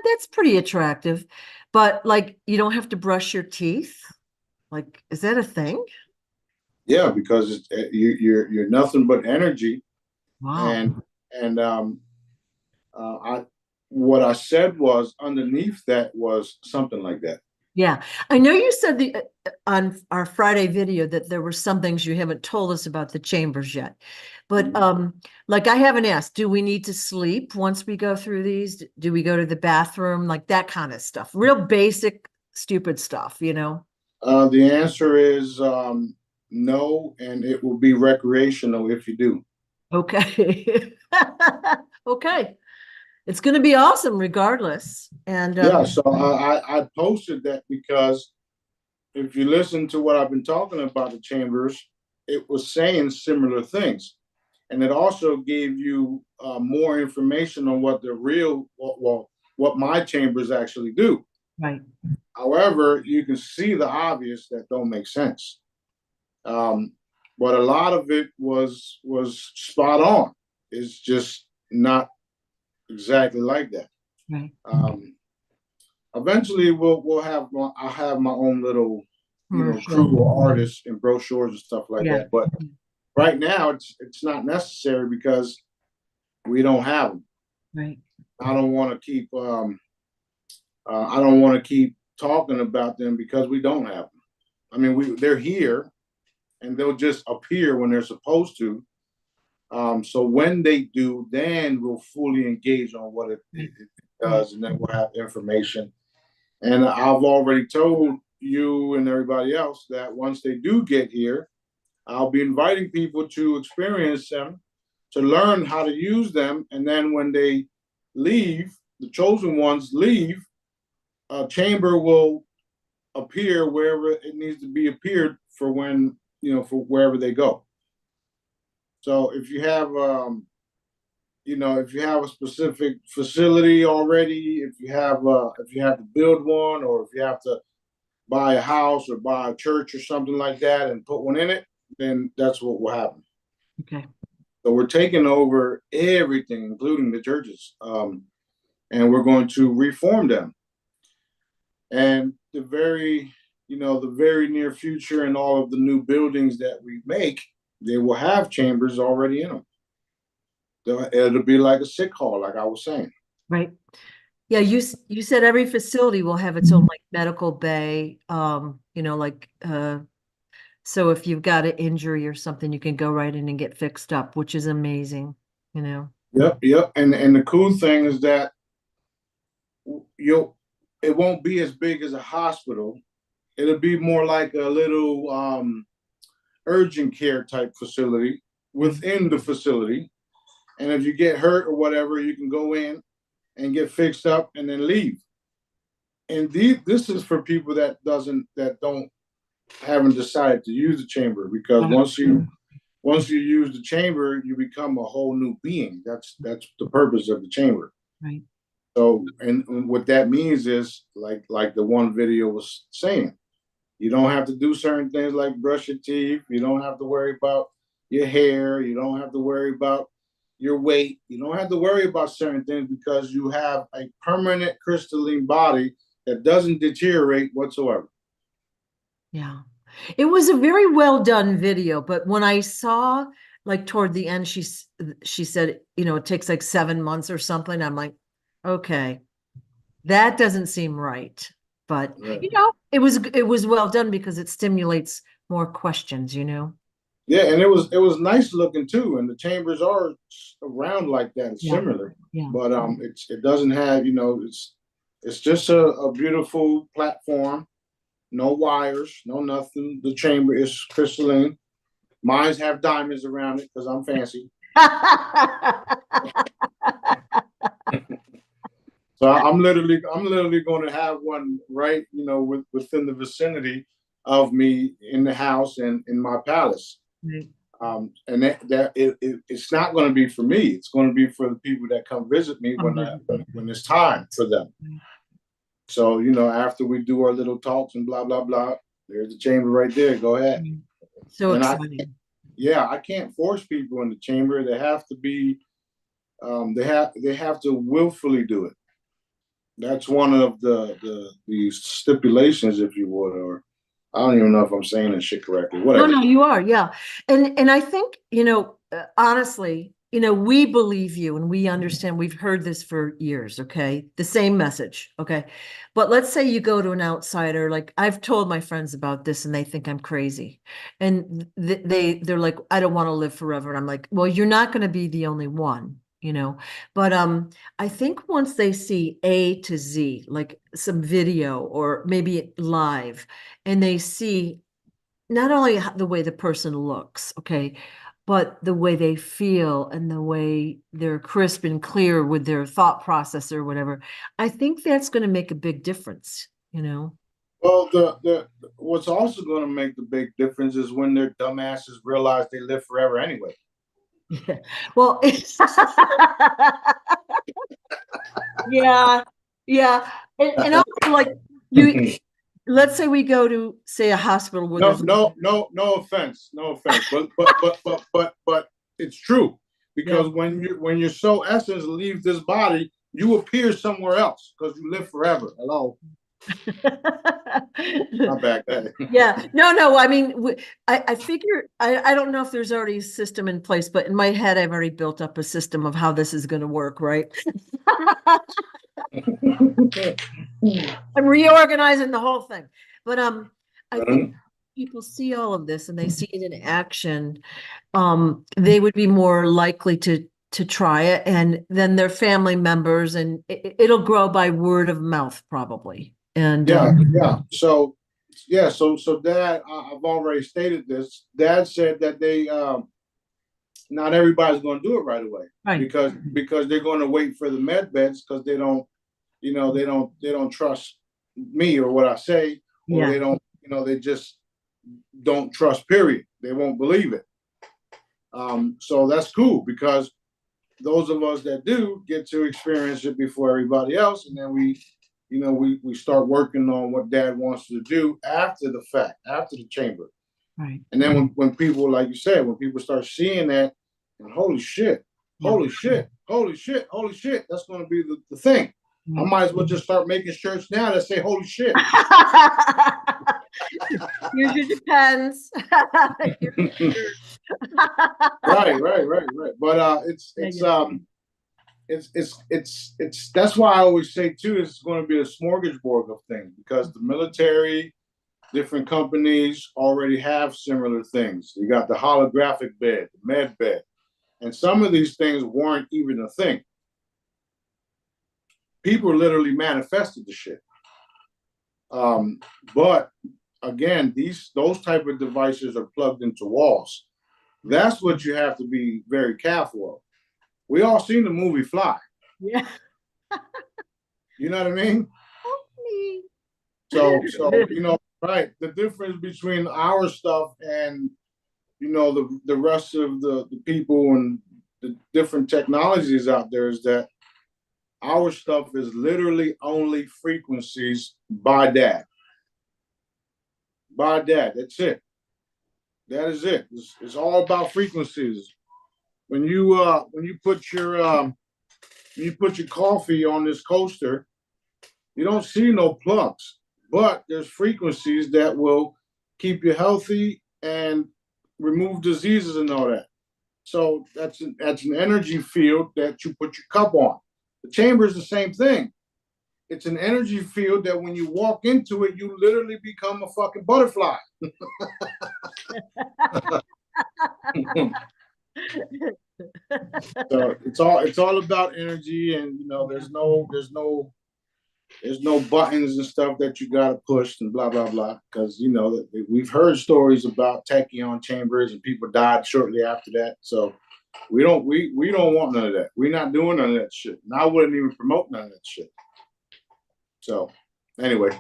that's pretty attractive. But like you don't have to brush your teeth. Like, is that a thing? Yeah, because you're nothing but energy, Wow. and I what I said was underneath that was something like that. Yeah. I know you said on our Friday video that there were some things you haven't told us about the chambers yet. But like I haven't asked, do we need to sleep once we go through these? Do we go to the bathroom? Like that kind of stuff. Real basic, stupid stuff. The answer is no, and it will be recreational if you do. Okay. Okay. It's going to be awesome regardless. And Yeah, so I posted that because if you listen to what I've been talking about the chambers, it was saying similar things, and it also gave you more information on what the real what my chambers actually do. right. However, you can see the obvious that don't make sense. Um, but a lot of it was spot on. It's just not exactly like that. Right. Eventually, we'll have I'll have my own little crew Commercial. of artists and brochures and stuff like Yeah. that. But right now, it's not necessary because we don't have them. Right. I don't want to keep I don't want to keep talking about them because we don't have them. I mean, they're here, and they'll just appear when they're supposed to. So when they do, then we'll fully engage on what it does, and then we'll have information. And I've already told you and everybody else that once they do get here, I'll be inviting people to experience them, to learn how to use them, and then when they leave, the chosen ones leave, a chamber will appear wherever it needs to be appeared for when for wherever they go. So if you have if you have a specific facility already, if you have to build one, or if you have to buy a house or buy a church or something like that and put one in it, then that's what will happen. Okay. So we're taking over everything, including the churches, and we're going to reform them. And the very near future, and all of the new buildings that we make, they will have chambers already in them. It'll be like a sick hall, like I was saying. Right. Yeah, you said every facility will have its own like medical bay, so if you've got an injury or something, you can go right in and get fixed up, which is amazing. Yep. And the cool thing is that it won't be as big as a hospital. It'll be more like a little urgent care type facility within the facility. And if you get hurt or whatever, you can go in and get fixed up and then leave. And this is for people that haven't decided to use the chamber, because once you use the chamber, you become a whole new being. That's the purpose of the chamber. Right. So, and what that means is, like the one video was saying, you don't have to do certain things like brush your teeth. You don't have to worry about your hair. You don't have to worry about your weight. You don't have to worry about certain things, because you have a permanent crystalline body that doesn't deteriorate whatsoever. Yeah. It was a very well done video, but when I saw, like, toward the end, she said, it takes like 7 months or something. I'm like, okay, that doesn't seem right. But Right. it was well done because it stimulates more questions, Yeah, and it was nice looking too, and the chambers are around like that. It's similar, but it doesn't have, it's just a beautiful platform. No wires, no nothing. The chamber is crystalline. Mine's have diamonds around it because I'm fancy. So I'm literally going to have one right, within the vicinity of me in the house and in my palace. Right. And it's not going to be for me. It's going to be for the people that come visit me when it's time for them. So, after we do our little talks and blah, blah, blah, there's the chamber right there. Go ahead. So exciting. I can't force people in the chamber. They have to be, they have to willfully do it. That's one of the stipulations, if you would, or I don't even know if I'm saying this shit correctly. Whatever. No, you are. Yeah. And I think, honestly, we believe you and we understand. We've heard this for years. Okay. The same message. Okay. But let's say you go to an outsider. Like, I've told my friends about this and they think I'm crazy. And they're like, I don't want to live forever. And I'm like, well, you're not going to be the only one. But I think once they see A to Z, like some video or maybe live, and they see not only the way the person looks, okay, but the way they feel and the way they're crisp and clear with their thought process or whatever, I think that's going to make a big difference. Well, the what's also going to make the big difference is when their dumbasses realize they live forever anyway. Yeah. Well, yeah, and also, like, let's say we go to, say, a hospital with no offense, but it's true, because when your soul essence leaves this body, you appear somewhere else because you live forever. Hello. Not back then. Yeah, no. I mean, I figure I don't know if there's already a system in place, but in my head, I've already built up a system of how this is going to work, right? I'm reorganizing the whole thing, but I think people see all of this and they see it in action. They would be more likely to try it, and then their family members, and it'll grow by word of mouth probably. And So Dad, I've already stated this. Dad said that they not everybody's going to do it right away, right, because they're going to wait for the med beds, because they don't trust me or what I say, or they don't, they just don't trust, period. They won't believe it. So that's cool, because those of us that do get to experience it before everybody else, and then we start working on what Dad wants to do after the fact, after the chamber. Right. And then when people, like you said, when people start seeing that, and holy shit, that's going to be the thing. I might as well just start making shirts now that say holy shit. Here's your depends. Right. But it's that's why I always say too, it's going to be a smorgasbord of things, because the military, different companies already have similar things. You got the holographic bed, the med bed, and some of these things weren't even a thing. People literally manifested the shit. But again, those type of devices are plugged into walls. That's what you have to be very careful of. We all seen the movie Fly. Yeah. You know what I mean? Me. So right. The difference between our stuff and the rest of the people and the different technologies out there is that our stuff is literally only frequencies by that. By that. That's it. That is it. It's all about frequencies. When you put your coffee on this coaster, you don't see no plugs, but there's frequencies that will keep you healthy and remove diseases and all that. So that's an energy field that you put your cup on. The chamber is the same thing. It's an energy field that when you walk into it, you literally become a fucking butterfly. So it's all about energy, and there's no buttons and stuff that you gotta push and blah blah blah. Because we've heard stories about tachyon chambers and people died shortly after that. So we don't want none of that. We're not doing none of that shit. And I wouldn't even promote none of that shit. So anyway.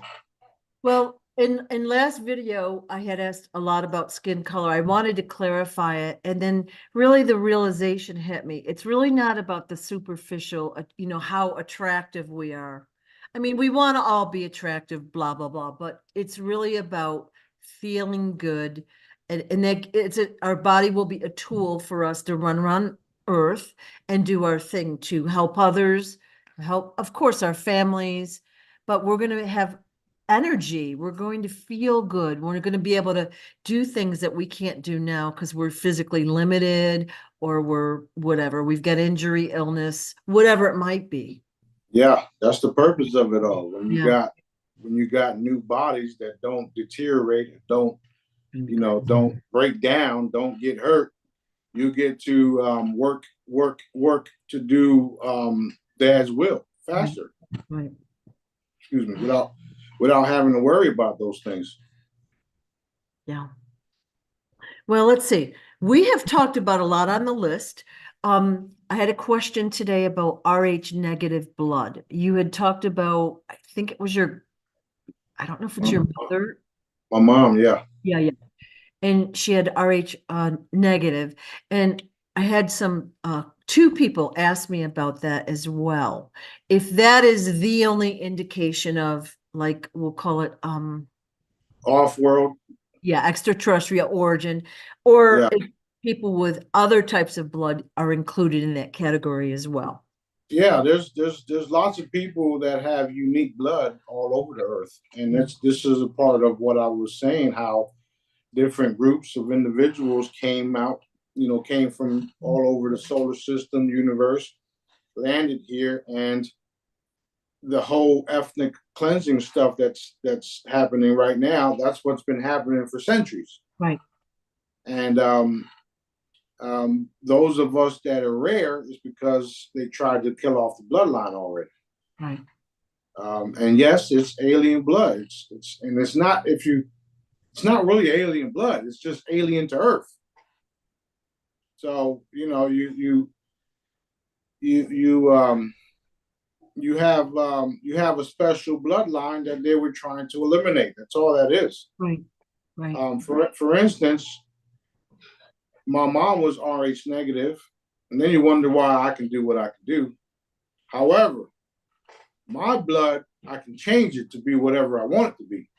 Well, in last video, I had asked a lot about skin color. I wanted to clarify it, and then really the realization hit me. It's really not about the superficial, how attractive we are. I mean, we want to all be attractive, blah blah blah, but it's really about feeling good, and that our body will be a tool for us to run around Earth and do our thing to help others, help, of course, our families, but we're going to have energy. We're going to feel good. We're going to be able to do things that we can't do now because we're physically limited, or we're whatever. We've got injury, illness, whatever it might be. Yeah, that's the purpose of it all. When Yeah. you got new bodies that don't deteriorate, don't break down, don't get hurt, you get to work to do Dad's will faster. Right. Excuse me, without having to worry about those things. Yeah. Well, let's see. We have talked about a lot on the list. I had a question today about Rh negative blood. You had talked about, I think it was I don't know if it's your mother. My mom, yeah. Yeah, yeah. And she had Rh negative. And I had two people ask me about that as well. If that is the only indication of, like, we'll call it Off-world. yeah, extraterrestrial origin, or Yeah. if people with other types of blood are included in that category as well. Yeah, there's lots of people that have unique blood all over the earth. And this is a part of what I was saying, how different groups of individuals came from all over the solar system, universe, landed here, and the whole ethnic cleansing stuff that's happening right now, that's what's been happening for centuries. Right. And those of us that are rare is because they tried to kill off the bloodline already. Right. And yes, it's alien blood. It's not really alien blood. It's just alien to Earth. So you have a special bloodline that they were trying to eliminate. That's all that is. Right. Right. For instance, my mom was Rh negative, and then you wonder why I can do what I can do. However, my blood, I can change it to be whatever I want it to be.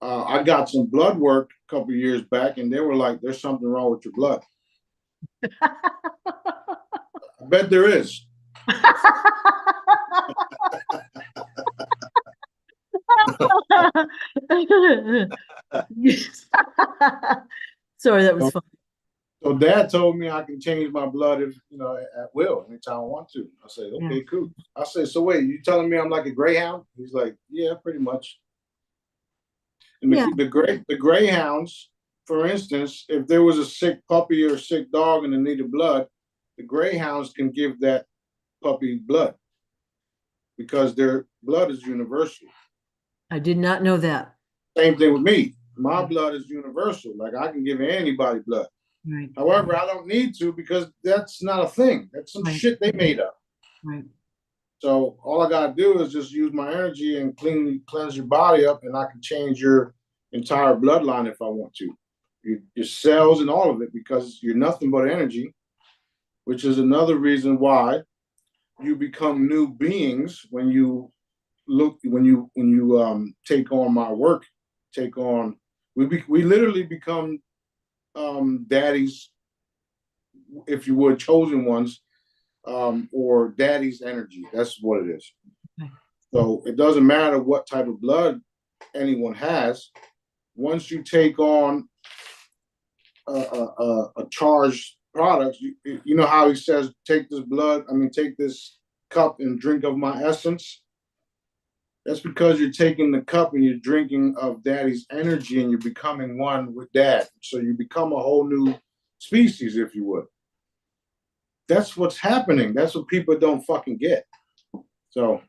I got some blood work a couple of years back, and they were like, "There's something wrong with your blood." I bet there is. Sorry, that was funny. So Dad told me I can change my blood at will, anytime I want to. I said, okay, cool. I said, so wait, you telling me I'm like a greyhound? He's like, yeah, pretty much. And the greyhounds, for instance, if there was a sick puppy or a sick dog and they needed blood, the greyhounds can give that puppy blood because their blood is universal. I did not know that. Same thing with me. My blood is universal. Like I can give anybody blood. Right. However, I don't need to because that's not a thing. That's some shit they made up. Right. So all I gotta do is just use my energy and cleanse your body up, and I can change your entire bloodline if I want to. Your cells and all of it, because you're nothing but energy, which is another reason why you become new beings when you take on my work, we literally become daddies, if you would, chosen ones, or daddy's energy. That's what it is. Okay. So it doesn't matter what type of blood anyone has. Once you take on a charged product, you know how he says, take this cup and drink of my essence. That's because you're taking the cup and you're drinking of daddy's energy and you're becoming one with dad. So you become a whole new species, if you would. That's what's happening. That's what people don't fucking get. So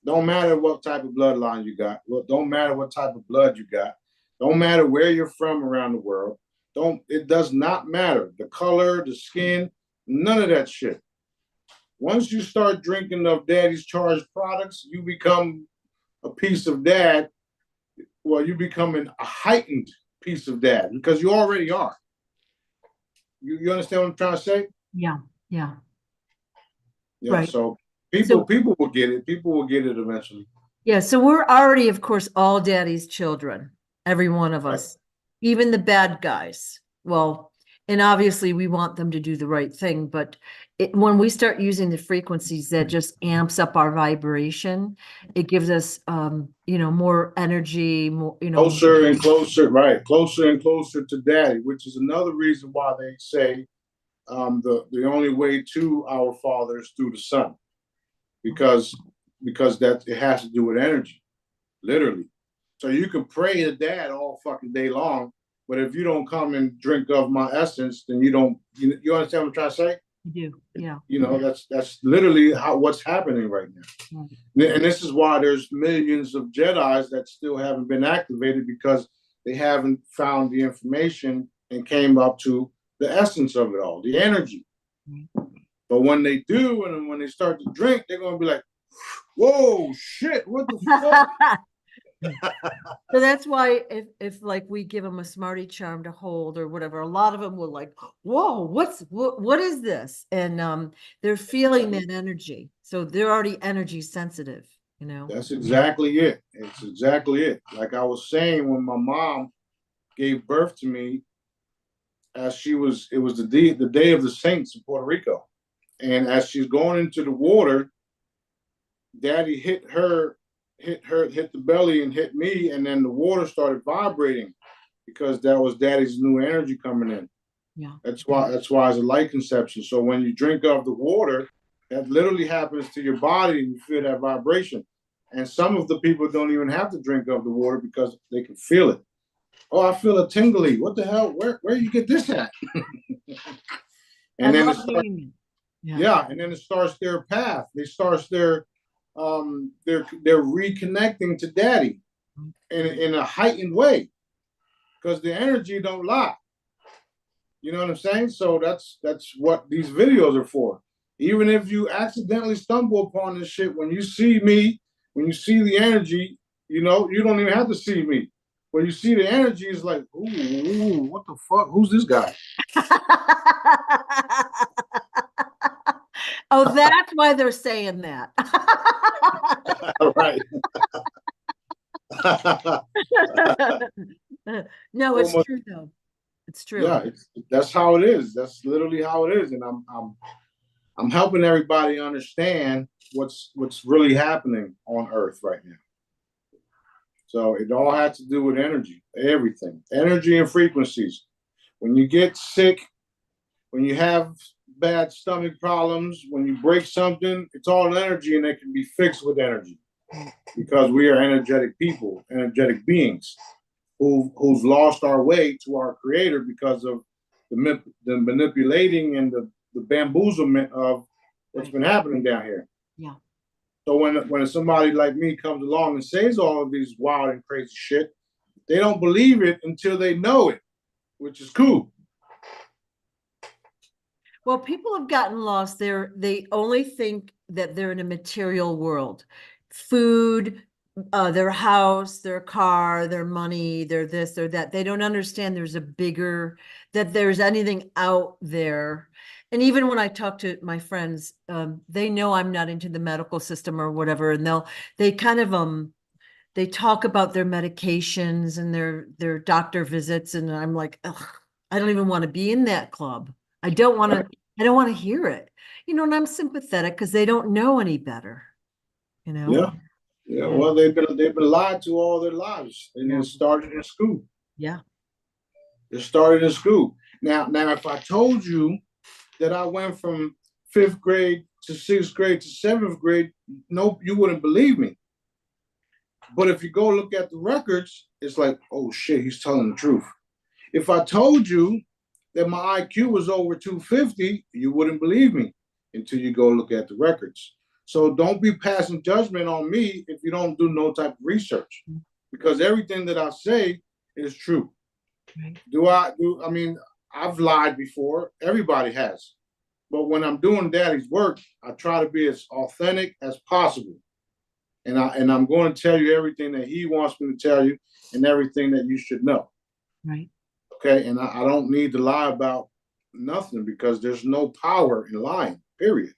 don't matter what type of bloodline you got. Don't matter what type of blood you got. Don't matter where you're from around the world. It does not matter. The color, the skin, none of that shit. Once you start drinking of daddy's charged products, you become a piece of dad. Well, you become a heightened piece of dad because you already are. You understand what I'm trying to say? Yeah. Yeah. Right. So people will get it. People will get it eventually. Yeah. So we're already, of course, all daddy's children, every one of us, even the bad guys. Well, and obviously we want them to do the right thing, but when we start using the frequencies, that just amps up our vibration. It gives us, more energy, more, closer and closer, right? Closer and closer to daddy, which is another reason why they say the only way to our Father is through the Son, because that it has to do with energy, literally. So you can pray to dad all fucking day long, but if you don't come and drink of my essence, then you don't. You understand what I'm trying to say? You do, yeah. That's literally what's happening right now. And this is why there's millions of Jedis that still haven't been activated, because they haven't found the information and came up to the essence of it all, the energy. But when they do, and when they start to drink, they're going to be like, whoa, shit, what the fuck? So that's why if like we give them a Smarty charm to hold or whatever, a lot of them will like, whoa, what is this? And they're feeling that energy. So they're already energy sensitive, That's exactly it. It's exactly it. Like I was saying, when my mom gave birth to me, it was the day of the saints in Puerto Rico. And as she's going into the water, daddy hit the belly and hit me, and then the water started vibrating because that was daddy's new energy coming in. Yeah. That's why it's a light conception. So when you drink of the water, that literally happens to your body and you feel that vibration. And some of the people don't even have to drink of the water because they can feel it. Oh, I feel a tingly. What the hell? Where you get this at? And then and then it starts their path. They start they're reconnecting to daddy in a heightened way, because the energy don't lie. You know what I'm saying? So that's what these videos are for. Even if you accidentally stumble upon this shit, when you see me, when you see the energy, you don't even have to see me. When you see the energy, it's like, ooh, what the fuck? Who's this guy? Oh, that's why they're saying that. Right. No, it's true though. It's true. Yeah, that's how it is. That's literally how it is, and I'm helping everybody understand what's really happening on Earth right now. So it all has to do with energy, everything, energy and frequencies. When you get sick, when you have bad stomach problems, when you break something, it's all energy, and it can be fixed with energy, because we are energetic people, energetic beings who's lost our way to our creator because of the manipulating and the bamboozlement of what's been happening down here. Yeah. So when somebody like me comes along and says all of these wild and crazy shit, They don't believe it until they know it, which is cool. Well, people have gotten lost. They only think that they're in a material world. Food, their house, their car, their money, their this, their that. They don't understand there's a bigger, that there's anything out there. And even when I talk to my friends, they know I'm not into the medical system or whatever, and they kind of they talk about their medications and their doctor visits, and I'm like, ugh, I don't even want to be in that club. I don't want to, I don't want to hear it. And I'm sympathetic because they don't know any better, you know? Yeah. Yeah. Well, they've been lied to all their lives, and Yeah. it started in school. Yeah. It started in school. Now, if I told you that I went from 5th grade to 6th grade to 7th grade, no, you wouldn't believe me. But if you go look at the records, it's like, oh shit, he's telling the truth. If I told you that my IQ was over 250, you wouldn't believe me until you go look at the records. So don't be passing judgment on me if you don't do no type of research, because everything that I say is true. Right. I mean, I've lied before. Everybody has. But when I'm doing daddy's work, I try to be as authentic as possible. And I'm going to tell you everything that he wants me to tell you and everything that you should know. Right. Okay. And I don't need to lie about nothing, because there's no power in lying, period.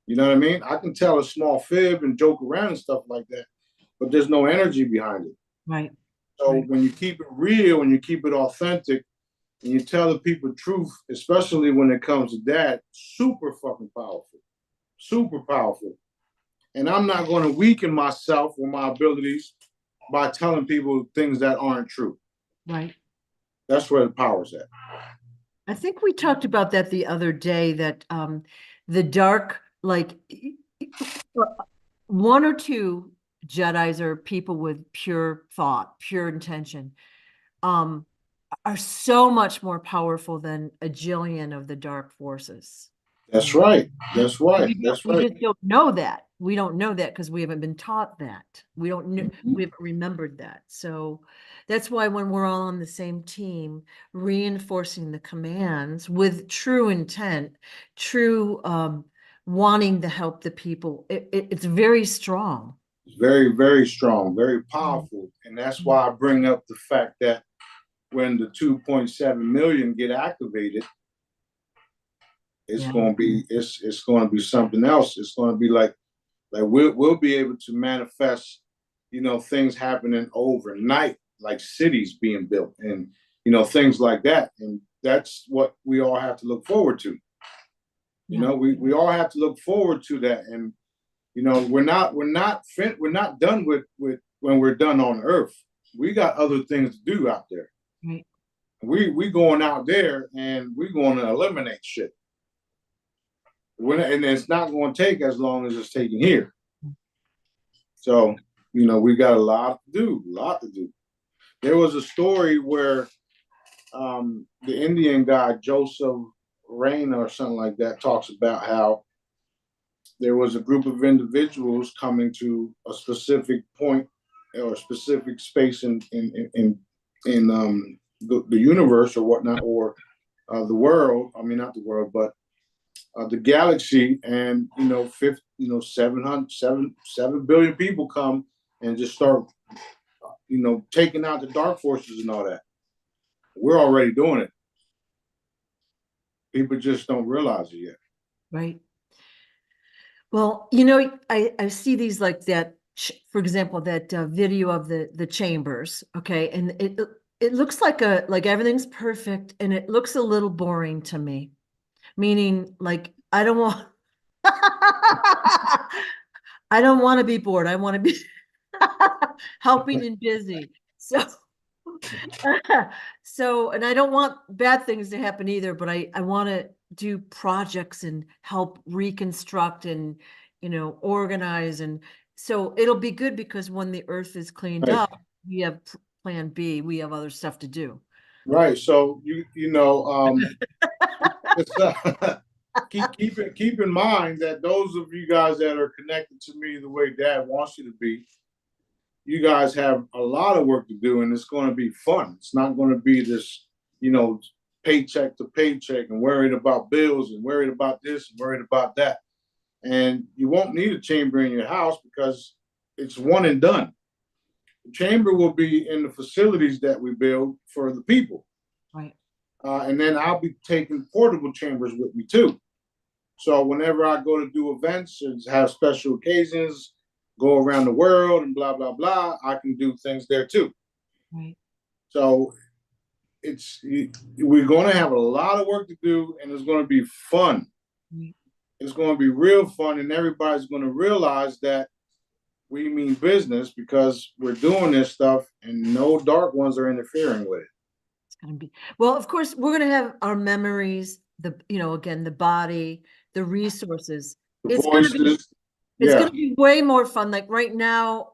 You know what I mean? I can tell a small fib and joke around and stuff like that, but there's no energy behind it. Right. So Right. when you keep it real and you keep it authentic and you tell the people the truth, especially when it comes to that, super fucking powerful. Super powerful. And I'm not going to weaken myself or my abilities by telling people things that aren't true. Right. That's where the power's at. I think we talked about that the other day, that the dark, like one or two Jedis or people with pure thought, pure intention, um, are so much more powerful than a jillion of the dark forces. That's right. That's right. We That's we right. just don't know that. We don't know that because we haven't been taught that. We don't know, Mm-hmm. we haven't remembered that. So that's why when we're all on the same team, reinforcing the commands with true intent, true wanting to help the people, it's very strong. It's very, very strong, very powerful. And that's why I bring up the fact that when the 2.7 million get activated, it's Yeah. going to be it's going to be something else. It's going to be like we'll be able to manifest, things happening overnight, like cities being built and things like that. And that's what we all have to look forward to. Yeah. We all have to look forward to that. And we're not done with when we're done on Earth. We got other things to do out there. Right. We going out there and we're going to eliminate shit. And it's not going to take as long as it's taking here. So, we got a lot to do. There was a story where the Indian guy, Joseph Rain or something like that, talks about how there was a group of individuals coming to a specific point or a specific space in the universe or whatnot, or the world. I mean, not the world, but the galaxy, and 7 billion people come and just start taking out the dark forces and all that. We're already doing it. People just don't realize it yet. Right. Well, I see these like that, for example, that video of the chambers, okay, and it looks like everything's perfect, and it looks a little boring to me. Meaning, like, I don't want I don't want to be bored. I want to be helping and busy. And I don't want bad things to happen either, but I want to do projects and help reconstruct and, organize. And so it'll be good because when the earth is cleaned Right. up, we have plan B, we have other stuff to do. Right. So keep in mind that those of you guys that are connected to me the way Dad wants you to be, you guys have a lot of work to do, and it's going to be fun. It's not going to be this, you know, paycheck to paycheck and worried about bills and worried about this and worried about that. And you won't need a chamber in your house because it's one and done. The chamber will be in the facilities that we build for the people. Right. And then I'll be taking portable chambers with me too. So whenever I go to do events and have special occasions, go around the world and blah, blah, blah, I can do things there too. Right. So we're going to have a lot of work to do, and it's going to be fun. Right. It's going to be real fun, and everybody's going to realize that we mean business because we're doing this stuff and no dark ones are interfering with it. It's going to be, well, of course, we're going to have our memories, again, the body, the resources. The voices. It's going to be way more fun. Like right now,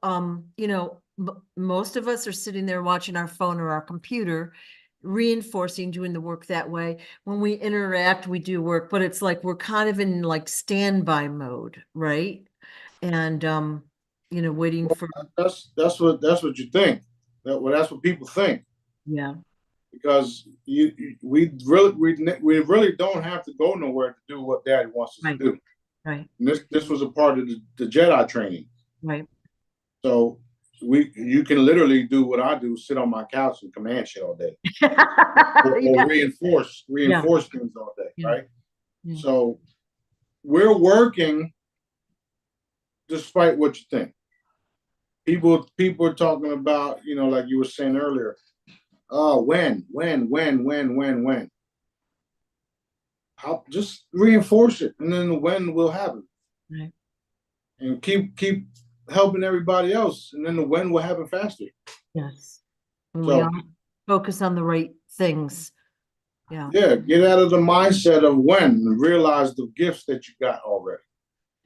most of us are sitting there watching our phone or our computer, reinforcing, doing the work that way. When we interact, we do work, but it's like we're kind of in like standby mode, right? And waiting for. That's what you think. That's what people think. Yeah. Because we really don't have to go nowhere to do what Daddy wants us to do. Right. And this was a part of the Jedi training. Right. So you can literally do what I do, sit on my couch and command shit all day. or reinforce things all day, right? Yeah. So we're working despite what you think. People are talking about, like you were saying earlier, when. I'll just reinforce it, and then the when will happen. Right. And keep helping everybody else, and then the when will happen faster. Yes. And we all focus on the right things. Yeah. Yeah. Get out of the mindset of when and realize the gifts that you got already.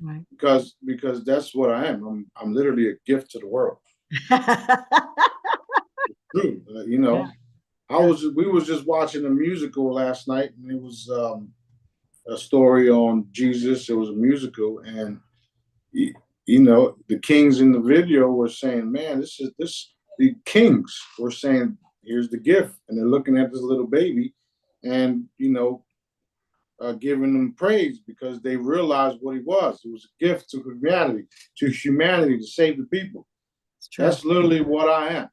Right. Because that's what I am. I'm literally a gift to the world. True. Yeah. We was just watching a musical last night, and it was a story on Jesus. It was a musical, and the kings in the video were saying, "Man, the kings were saying, here's the gift," and they're looking at this little baby, and giving him praise because they realized what he was. It was a gift to humanity to save the people. That's literally what I am.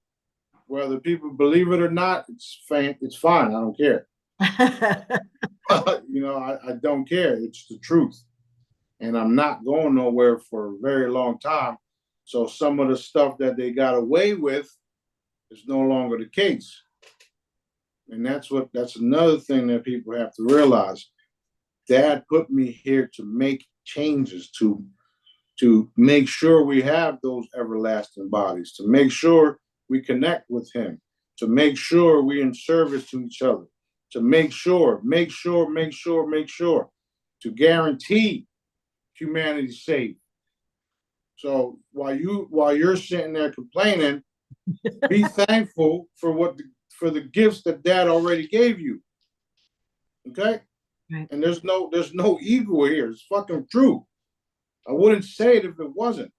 Whether people believe it or not, it's fine. I don't care. I don't care. It's the truth. And I'm not going nowhere for a very long time. So some of the stuff that they got away with is no longer the case. And that's another thing that people have to realize. Dad put me here to make changes, to make sure we have those everlasting bodies, to make sure we connect with him, to make sure we're in service to each other, to make sure, to guarantee humanity's safe. So while you're sitting there complaining, be thankful for the gifts that Dad already gave you. Okay? Right. And there's no ego here. It's fucking true. I wouldn't say it if it wasn't.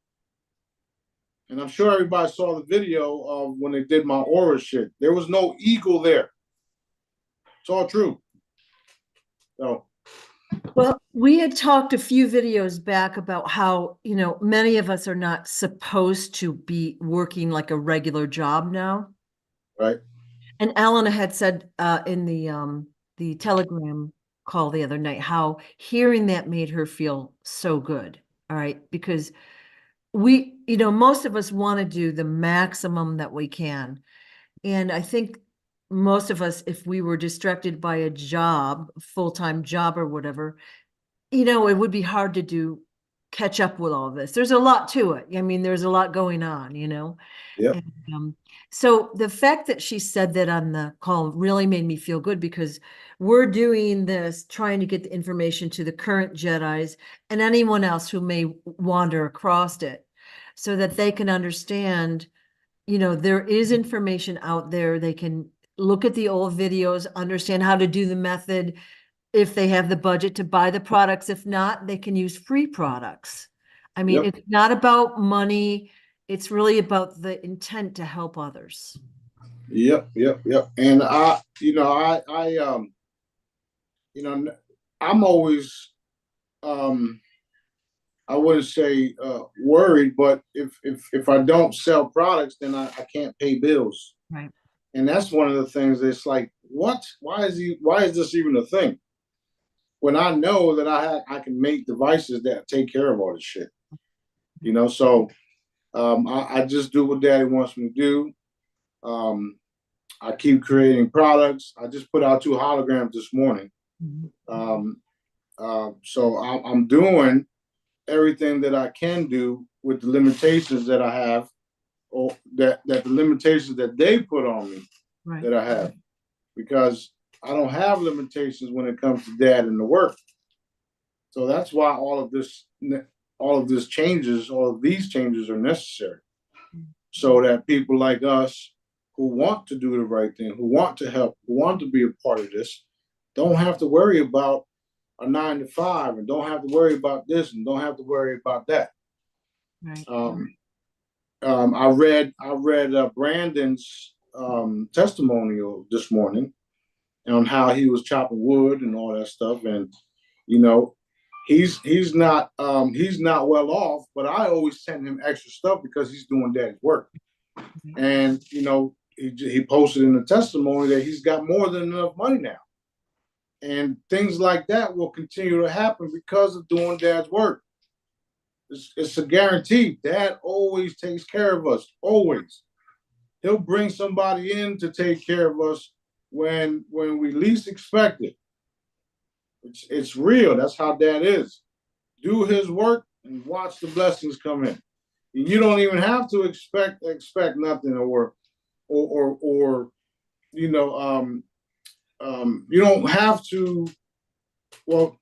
And I'm sure everybody saw the video of when they did my aura shit. There was no ego there. It's all true. So. Well, we had talked a few videos back about how, many of us are not supposed to be working like a regular job now. Right. And Alana had said in the Telegram call the other night how hearing that made her feel so good. All right. Because we, most of us want to do the maximum that we can. And I think most of us, if we were distracted by a job, full-time job or whatever, it would be hard to catch up with all this. There's a lot to it. I mean, there's a lot going on, Yeah. So the fact that she said that on the call really made me feel good because we're doing this, trying to get the information to the current Jedis and anyone else who may wander across it so that they can understand, there is information out there. They can look at the old videos, understand how to do the method. If they have the budget to buy the products, if not, they can use free products. I mean, It's not about money. It's really about the intent to help others. Yep, yep, yep. And I'm always, I wouldn't say worried, but if I don't sell products, then I can't pay bills. Right. And that's one of the things that's like, what? Why is this even a thing? When I know that I can make devices that take care of all this shit. So I just do what daddy wants me to do. I keep creating products. I just put out 2 holograms this morning. So I'm doing everything that I can do with the limitations that I have, or that the limitations that they put on me, right, that I have, because I don't have limitations when it comes to dad and the work. So that's why all of these changes are necessary, so that people like us who want to do the right thing, who want to help, who want to be a part of this, don't have to worry about a 9 to 5, and don't have to worry about this, and don't have to worry about that. Right. I read Brandon's testimonial this morning on how he was chopping wood and all that stuff, and he's not well off, but I always send him extra stuff because he's doing daddy's work. And he posted in the testimony that he's got more than enough money now. And things like that will continue to happen because of doing dad's work. It's a guarantee. Dad always takes care of us, always. He'll bring somebody in to take care of us when we least expect it. It's real. That's how dad is. Do his work and watch the blessings come in. You don't even have to expect nothing, or you don't have to. Well,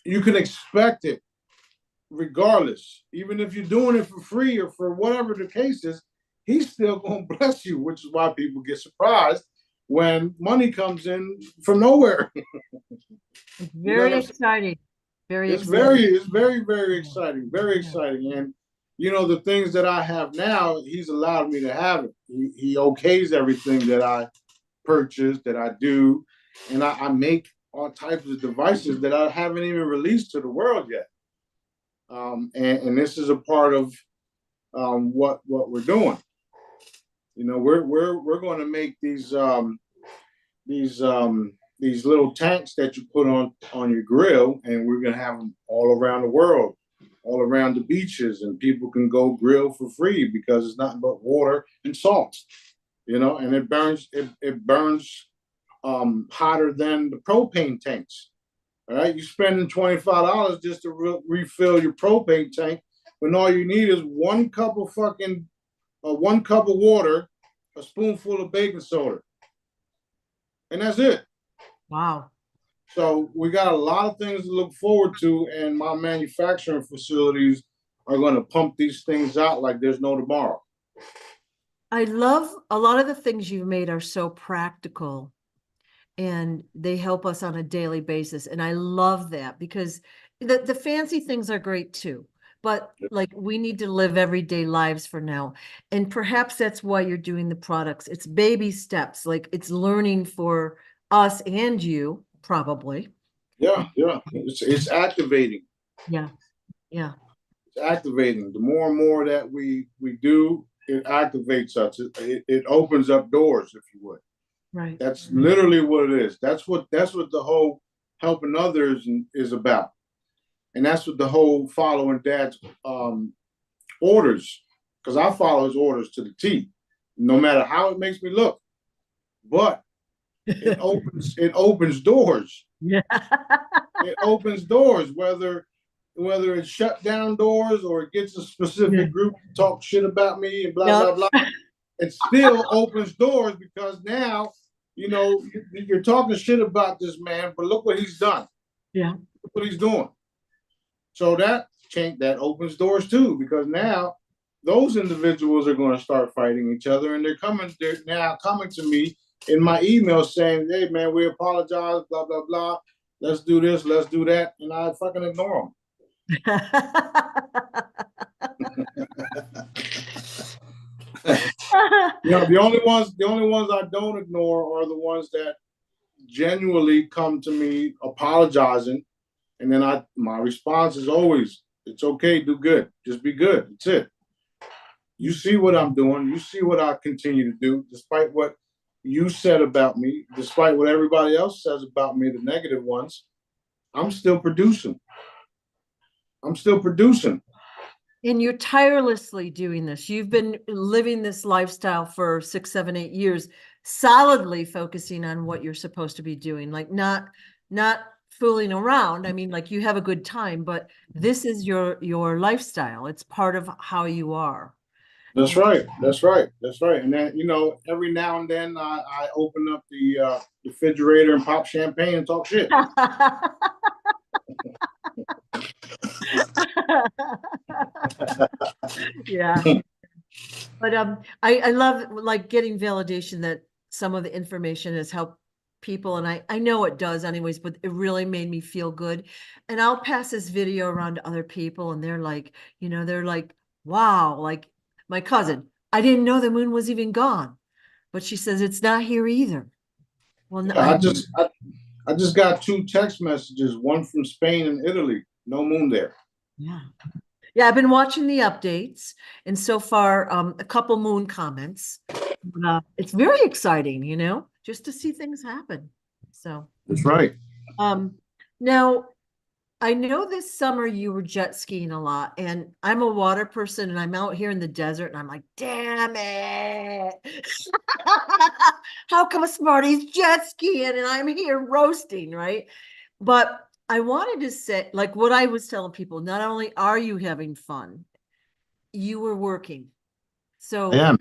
you can expect it regardless. Even if you're doing it for free or for whatever the case is, he's still going to bless you, which is why people get surprised when money comes in from nowhere. It's very exciting. It's very, very exciting. Very exciting. And the things that I have now, he's allowed me to have it. He okays everything that I purchase, that I do, and I make all types of devices that I haven't even released to the world yet. And this is a part of what we're doing. We're going to make these little tanks that you put on your grill, and we're going to have them all around the world, all around the beaches, and people can go grill for free because it's nothing but water and salt, and it burns hotter than the propane tanks. All right, you're spending $25 just to refill your propane tank, when all you need is 1 cup of water, a spoonful of baking soda, and that's it. Wow. So we got a lot of things to look forward to, and my manufacturing facilities are going to pump these things out like there's no tomorrow. I love a lot of the things you've made are so practical, and they help us on a daily basis. And I love that, because the fancy things are great too, but like, we need to live everyday lives for now. And perhaps that's why you're doing the products. It's baby steps, like it's learning for us and you, probably. Yeah. It's activating. Yeah. It's activating. The more and more that we do, it activates us. It opens up doors, if you would. Right. That's literally what it is. That's what the whole helping others is about. And that's what the whole following dad's orders, because I follow his orders to the T, no matter how it makes me look. But it opens doors. Yeah. It opens doors, whether it's shut down doors or it gets a specific group to talk shit about me and blah, blah, blah. It still opens doors, because now, you're talking shit about this man, but look what he's done. Yeah. Look what he's doing. So that opens doors too, because now those individuals are going to start fighting each other, and they're now coming to me in my email saying, "Hey man, we apologize, blah, blah, blah. Let's do this, let's do that." And I fucking ignore them. You know, the only ones I don't ignore are the ones that genuinely come to me apologizing, and then my response is always, "It's okay, do good, just be good. That's it. You see what I'm doing. You see what I continue to do, despite what you said about me, despite what everybody else says about me, the negative ones. I'm still producing. I'm still producing." And you're tirelessly doing this. You've been living this lifestyle for 6, 7, 8 years, solidly focusing on what you're supposed to be doing, like not fooling around. I mean, like, you have a good time, but this is your lifestyle. It's part of how you are. That's right. That's right. That's right. And then, you know, every now and then I open up the refrigerator and pop champagne and talk shit. Yeah. But I love, like, getting validation that some of the information has helped people, and I know it does anyways, but it really made me feel good. And I'll pass this video around to other people, and they're like, they're like, wow, like my cousin, I didn't know the moon was even gone, but she says it's not here either. Well, Yeah, I just got 2 text messages, one from Spain and Italy. No moon there. yeah. Yeah, I've been watching the updates, and so far, a couple moon comments. It's very exciting, just to see things happen. So, That's right. um, now I know this summer you were jet skiing a lot, and I'm a water person, and I'm out here in the desert, and I'm like, damn it. How come Smarty's jet skiing and I'm here roasting, right? But I wanted to say, like what I was telling people, not only are you having fun, you were working. I So am.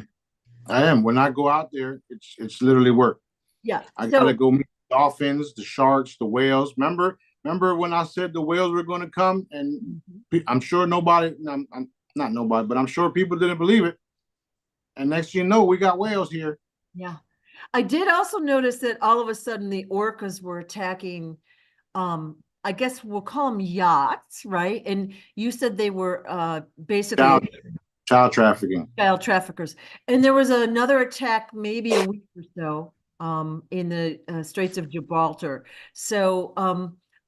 I am. When I go out there, it's literally work. yeah. I gotta So go meet the dolphins, the sharks, the whales. Remember when I said the whales were going to come, and I'm sure nobody, I'm not nobody, but I'm sure people didn't believe it. And next thing you know, we got whales here. yeah. I did also notice that all of a sudden the orcas were attacking, I guess we'll call them yachts, right? And you said they were basically Child, child trafficking. child traffickers. And there was another attack maybe a week or so in the Straits of Gibraltar. So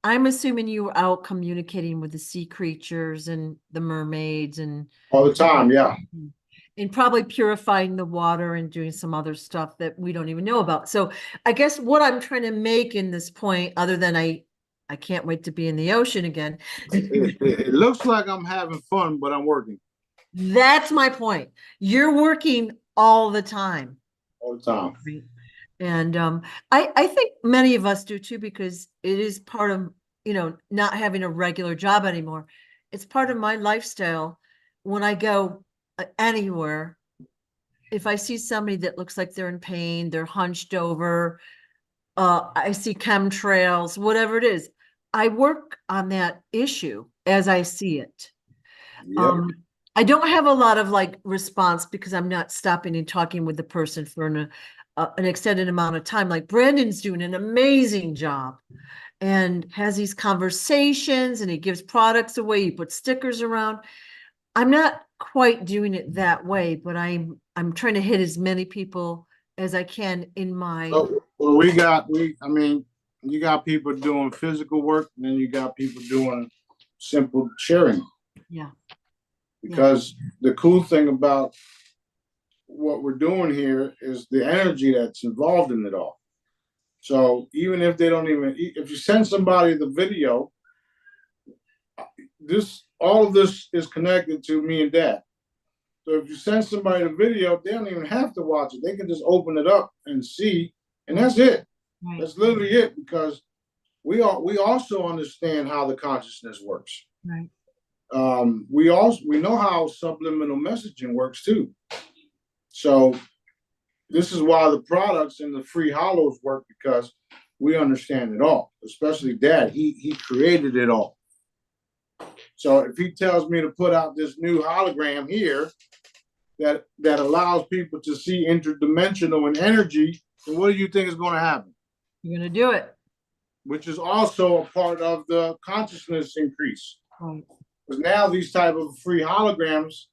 I'm assuming you were out communicating with the sea creatures and the mermaids All the time, yeah. and probably purifying the water and doing some other stuff that we don't even know about. So I guess what I'm trying to make in this point, other than I can't wait to be in the ocean again. It looks like I'm having fun, but I'm working That's my point. You're working all the time. all the time. Right. And I think many of us do too, because it is part of, not having a regular job anymore. It's part of my lifestyle. When I go anywhere, if I see somebody that looks like they're in pain, they're hunched over, I see chemtrails, whatever it is, I work on that issue as I see it. Yep. I don't have a lot of like response because I'm not stopping and talking with the person for an extended amount of time. Like Brandon's doing an amazing job and has these conversations, and he gives products away. He puts stickers around. I'm not quite doing it that way, but I'm trying to hit as many people as I can in my. So, I mean, you got people doing physical work, and then you got people doing simple sharing. Yeah. Because the cool thing about what we're doing here is the energy that's involved in it all. So even if they don't even, if you send somebody the video, all of this is connected to me and Dad. So if you send somebody the video, they don't even have to watch it. They can just open it up and see, and that's it. Right. That's literally it, because we also understand how the consciousness works. Right. We know how subliminal messaging works too. So this is why the products and the free hollows work, because we understand it all, especially Dad. He created it all. So if he tells me to put out this new hologram here that allows people to see interdimensional and energy, then what do you think is going to happen? You're going to do it. Which is also a part of the consciousness increase. Right. Because now these type of free holograms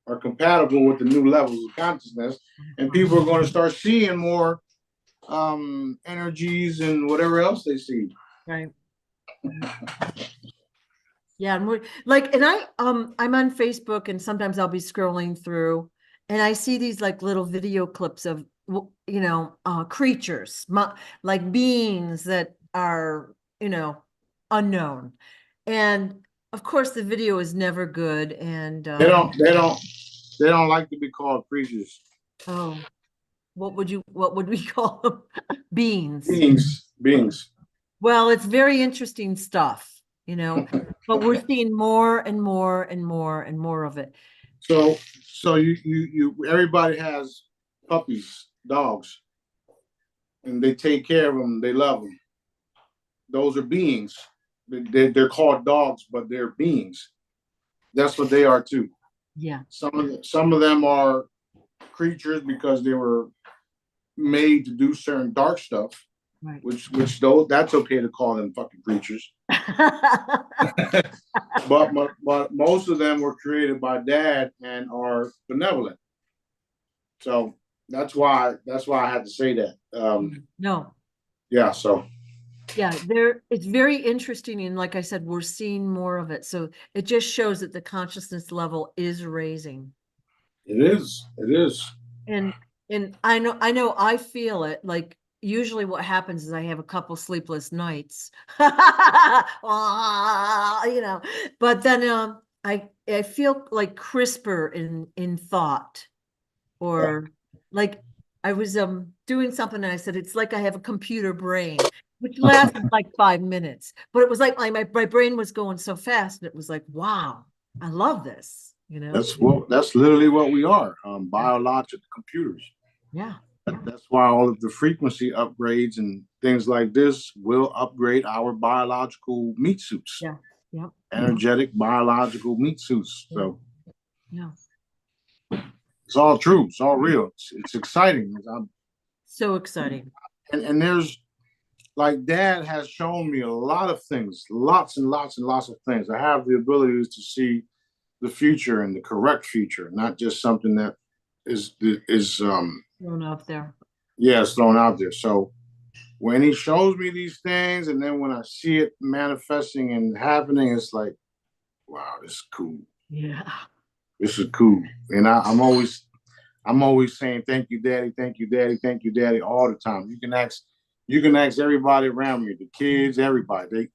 are compatible with the new levels of consciousness, and people are going to start seeing more energies and whatever else they see. Right. Yeah, and we're like, and I'm on Facebook, and sometimes I'll be scrolling through, and I see these like little video clips of creatures, like beings that are unknown, and of course the video is never good, and they don't like to be called creatures. oh, what would we call them? Beings. Beings. Well, it's very interesting stuff, but we're seeing more and more and more and more of it. So you everybody has puppies, dogs, and they take care of them. They love them. Those are beings. They're called dogs, but they're beings. That's what they are too. Yeah. Some of them are creatures because they were made to do certain dark stuff. Right. Which though that's okay to call them fucking creatures. but most of them were created by dad and are benevolent. So that's why I had to say that. No. Yeah. So. Yeah, it's very interesting, and like I said, we're seeing more of it. So it just shows that the consciousness level is raising. It is. It is. And I know I feel it. Like usually what happens is I have a couple sleepless nights. But then I feel like crisper in thought, or like I was doing something and I said it's like I have a computer brain, which lasted like 5 minutes, but it was like my brain was going so fast, and it was like, wow, I love this. That's literally what we are, biological computers. Yeah. That's why all of the frequency upgrades and things like this will upgrade our biological meat suits. Yeah. Yeah. Energetic biological meat suits. So yeah, it's all true. It's all real. It's exciting. So exciting. And there's, like, dad has shown me a lot of things, lots and lots and lots of things. I have the ability to see the future and the correct future, not just something that is thrown out there. Yeah, it's thrown out there. So when he shows me these things, and then when I see it manifesting and happening, it's like, wow, this is cool. Yeah, this is cool. And I'm always saying, thank you, daddy, thank you, daddy, thank you, daddy, all the time. You can ask everybody around me, the kids, everybody.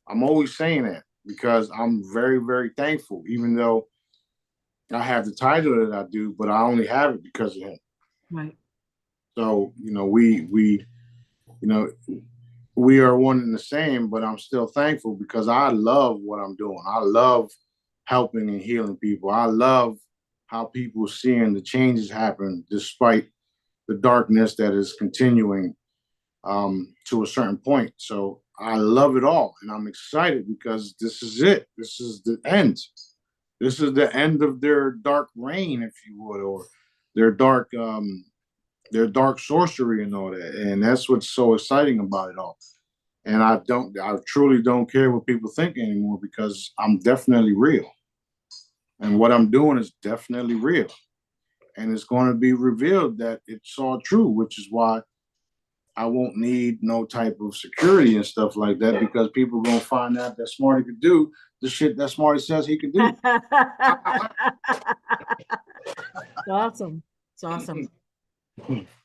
I'm always saying that because I'm very, very thankful, even though I have the title that I do, but I only have it because of him. Right. So, we are one and the same, but I'm still thankful because I love what I'm doing. I love helping and healing people. I love how people are seeing the changes happen despite the darkness that is continuing to a certain point. So I love it all, and I'm excited because this is it. This is the end. This is the end of their dark reign, if you would, or their dark sorcery and all that. And that's what's so exciting about it all. And I truly don't care what people think anymore because I'm definitely real. And what I'm doing is definitely real. And it's going to be revealed that it's all true, which is why I won't need no type of security and stuff like that, because people are going to find out that Smarty could do the shit that Smarty says he could do. It's awesome. It's awesome.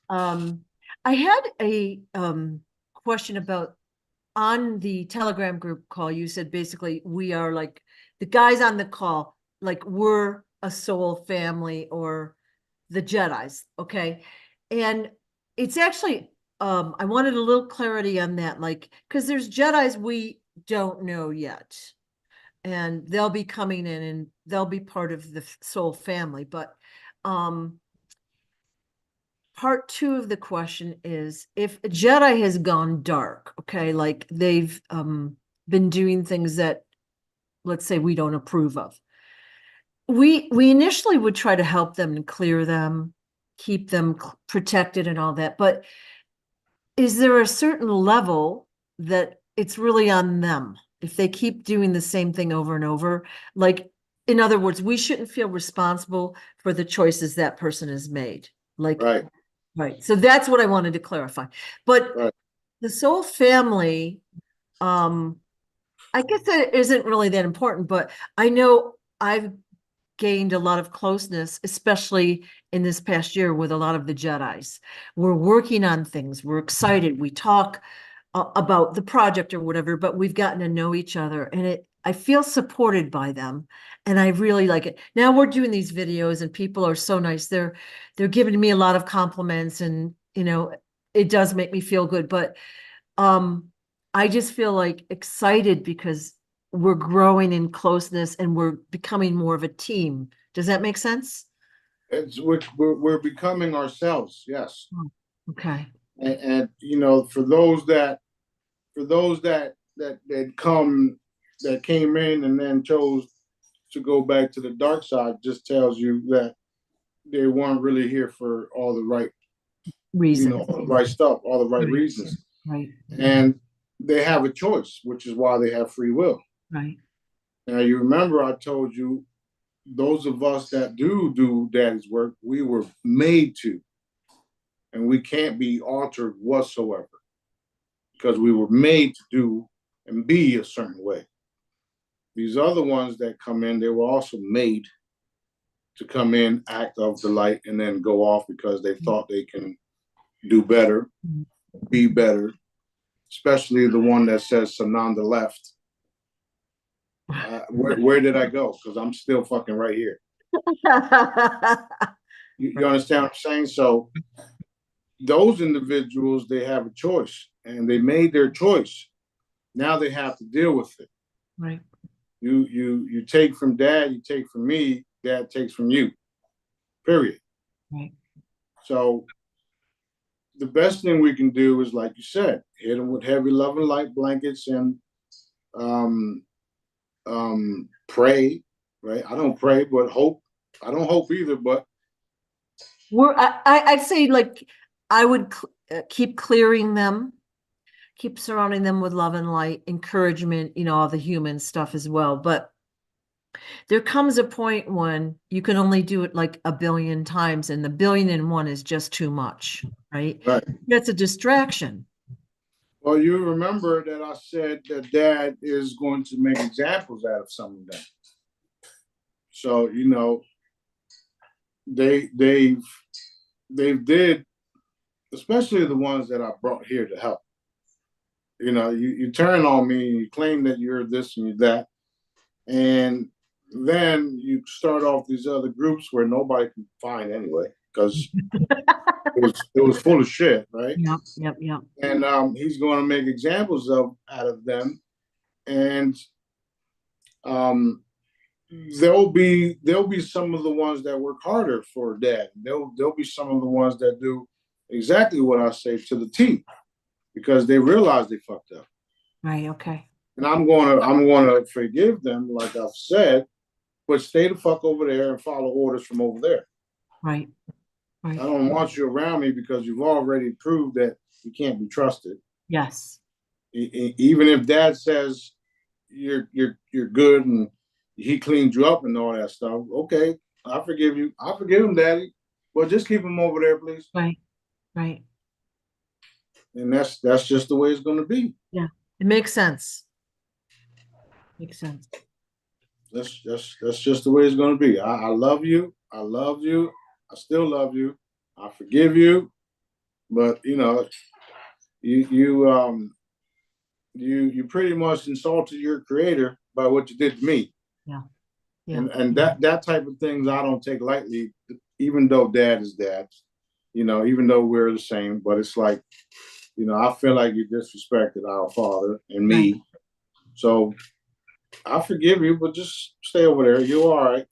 I had a question about, on the Telegram group call, you said basically we are like the guys on the call, like we're a soul family or the Jedis. Okay. And it's actually, I wanted a little clarity on that, like, because there's Jedis we don't know yet, and they'll be coming in and they'll be part of the soul family. But part two of the question is, if a Jedi has gone dark, okay, like they've been doing things that, let's say, we don't approve of, we initially would try to help them and clear them, keep them protected and all that. But is there a certain level that it's really on them if they keep doing the same thing over and over? Like, in other words, we shouldn't feel responsible for the choices that person has made. Like, Right. right. So that's what I wanted to clarify. But Right. the soul family, I guess that isn't really that important, but I know I've gained a lot of closeness, especially in this past year with a lot of the Jedis. We're working on things. We're excited. We talk about the project or whatever, but we've gotten to know each other, and I feel supported by them, and I really like it. Now we're doing these videos, and people are so nice. They're giving me a lot of compliments, and it does make me feel good. But I just feel like excited because we're growing in closeness and we're becoming more of a team. Does that make sense? We're becoming ourselves. Yes. Oh, okay. And for those that came in and then chose to go back to the dark side, just tells you that they weren't really here for all the right, Reason. all the right stuff, all the right Right. reasons. Right. And they have a choice, which is why they have free will. Right. Now, you remember I told you, those of us that do daddy's work, we were made to, and we can't be altered whatsoever, because we were made to do and be a certain way. These other ones that come in, they were also made to come in, act of the light, and then go off because they thought they can do better, be better, especially the one that says Sananda left. Where did I go? Because I'm still fucking right here. You understand what I'm saying? So those individuals, they have a choice, and they made their choice. Now they have to deal with it. Right. You take from dad, you take from me, dad takes from you. Period. Right. So the best thing we can do is, like you said, hit them with heavy love and light blankets and pray. Right? I don't pray, but hope. I don't hope either, but I'd say, like, I would keep clearing them, keep surrounding them with love and light, encouragement, all the human stuff as well. But there comes a point when you can only do it like a billion times, and the billion and one is just too much, right? right. That's a distraction. Well, you remember that I said that dad is going to make examples out of some of them. So, they've did, especially the ones that I brought here to help. You turn on me and you claim that you're this and you're that, and then you start off these other groups where nobody can find anyway, because it was full of shit, right? Yep. And he's going to make examples out of them, and there'll be some of the ones that work harder for dad. There'll be some of the ones that do exactly what I say to the T, because they realize they fucked up. Right. Okay. And I'm gonna forgive them, like I've said, but stay the fuck over there and follow orders from over there. Right. I don't want you around me because you've already proved that you can't be trusted. Yes. Even if dad says you're good and he cleaned you up and all that stuff, okay, I forgive you. I forgive him, daddy. But just keep him over there, please. Right. And that's just the way it's going to be. Yeah, it makes sense. That's just the way it's going to be. I love you. I love you. I still love you. I forgive you. But you pretty much insulted your creator by what you did to me. Yeah. And that type of things I don't take lightly, even though dad is dad, even though we're the same. But it's like, I feel like you disrespected our father and me. Right. So I forgive you, but just stay over there. You're all right.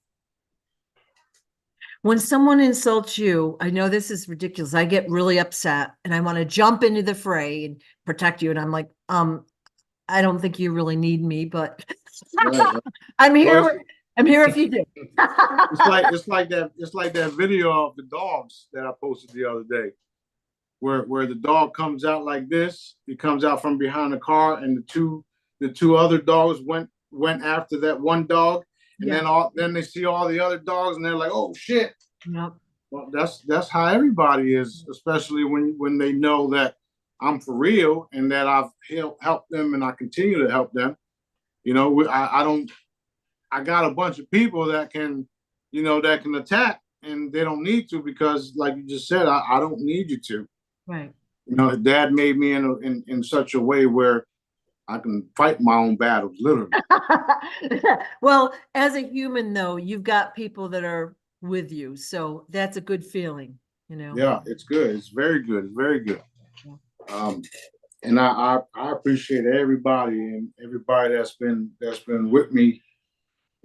When someone insults you, I know this is ridiculous. I get really upset and I want to jump into the fray and protect you. And I'm like, I don't think you really need me, but right. I'm here. Well, I'm here if you do. It's like that video of the dogs that I posted the other day, where the dog comes out like this. He comes out from behind the car, and the two other dogs went after that one dog, And Yeah. then they see all the other dogs and they're like, oh shit. Yep. Well, that's how everybody is, especially when they know that I'm for real and that I've helped them and I continue to help them. You know, I don't. I got a bunch of people that can, that can attack, and they don't need to because, like you just said, I don't need you to. Right. Dad made me in such a way where I can fight my own battles, literally. Well, as a human though, you've got people that are with you, so that's a good feeling, you know. Yeah, it's good. It's very good. It's very good. Yeah. Um, and I appreciate everybody and everybody that's been with me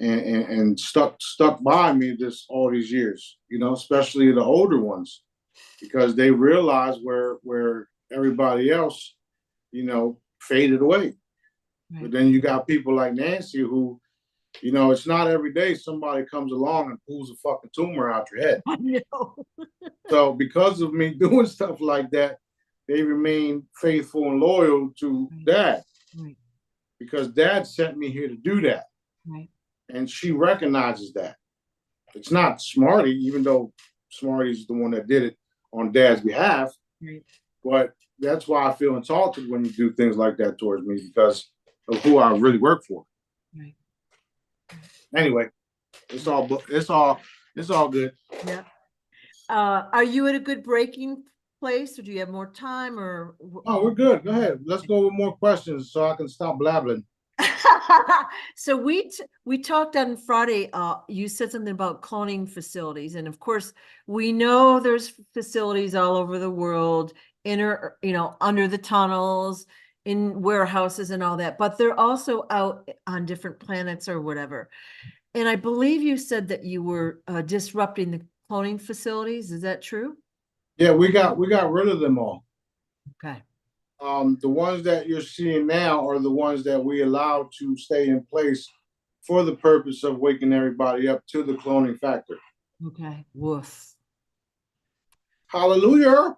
and stuck by me this all these years. Especially the older ones, because they realize where everybody else, faded away. Right. But then you got people like Nancy who, it's not every day somebody comes along and pulls a fucking tumor out your head. I know. So because of me doing stuff like that, they remain faithful and loyal to Dad. Right. Because Dad sent me here to do that. Right. And she recognizes that. It's not Smarty, even though Smarty's the one that did it on Dad's behalf. Right. But that's why I feel insulted when you do things like that towards me, because of who I really work for. Right. Anyway, it's all good. Yeah. Are you at a good breaking place, or do you have more time, or? Oh, we're good. Go ahead. Let's go with more questions so I can stop blabbling. So we talked on Friday. You said something about cloning facilities, and of course, we know there's facilities all over the world, under the tunnels, in warehouses, and all that. But they're also out on different planets or whatever. And I believe you said that you were disrupting the cloning facilities. Is that true? Yeah, we got rid of them all. Okay. The ones that you're seeing now are the ones that we allowed to stay in place for the purpose of waking everybody up to the cloning factor. Okay. Woof. Hallelujah.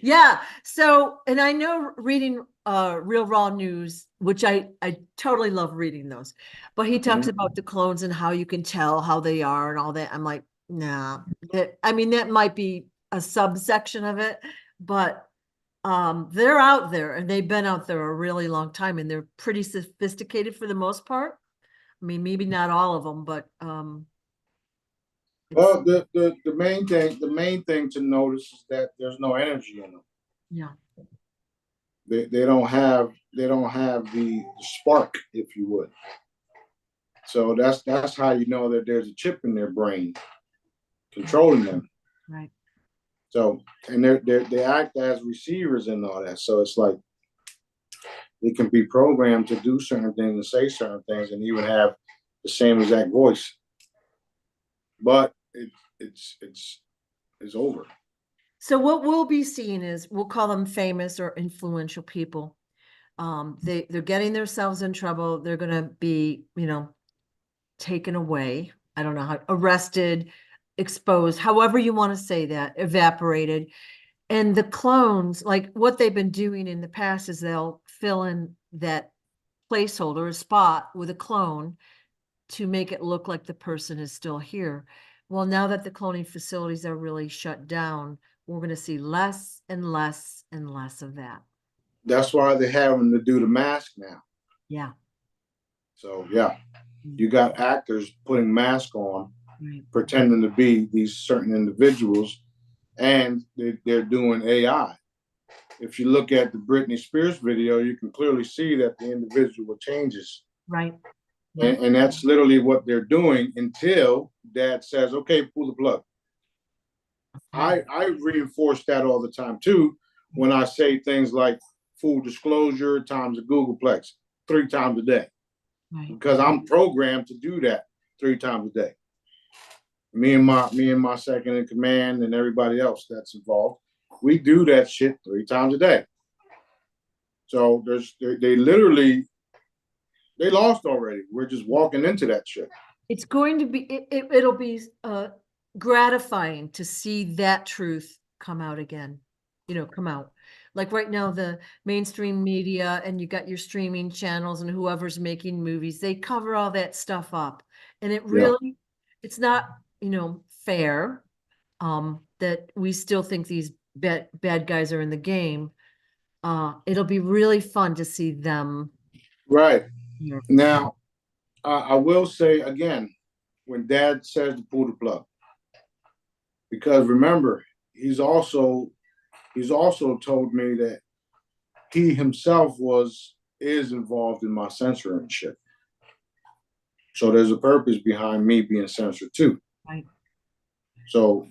Yeah. So, and I know reading Real Raw News, which I totally love reading those, but he talks about the clones and how you can tell how they are and all that. I'm like, nah. That might be a subsection of it, but they're out there and they've been out there a really long time and they're pretty sophisticated for the most part. Maybe not all of them, but well, the main thing to notice is that there's no energy in them. Yeah. They don't have the spark, if you would. So that's how you know that there's a chip in their brain controlling them. Right. So, and they act as receivers and all that. So it's like they can be programmed to do certain things and say certain things and even have the same exact voice. But it's over. So what we'll be seeing is, we'll call them famous or influential people. They're getting themselves in trouble. They're going to be, taken away. I don't know how, arrested, exposed, however you want to say that, evaporated. And the clones, like what they've been doing in the past, is they'll fill in that placeholder, a spot with a clone to make it look like the person is still here. Well, now that the cloning facilities are really shut down, we're going to see less and less and less of that. That's why they're having to do the mask now. Yeah. So yeah, you got actors putting masks on, Right. pretending to be these certain individuals, and they're doing AI. If you look at the Britney Spears video, you can clearly see that the individual changes. Right. And that's literally what they're doing until Dad says, okay, pull the plug. I reinforce that all the time too when I say things like full disclosure times a Googleplex 3 times a day. Right. Because I'm programmed to do that 3 times a day. Me and my second in command and everybody else that's involved, we do that shit 3 times a day. So they literally lost already. We're just walking into that shit. It's going to be, it'll be gratifying to see that truth come out again. come out. Like right now, the mainstream media and you got your streaming channels and whoever's making movies, they cover all that stuff up. And Yeah. it's not, fair, that we still think these bad guys are in the game. It'll be really fun to see them. Right. Yeah. Now, I will say again, when Dad says to pull the plug, because remember, he's also told me that he himself is involved in my censoring shit. So there's a purpose behind me being censored too. Right. So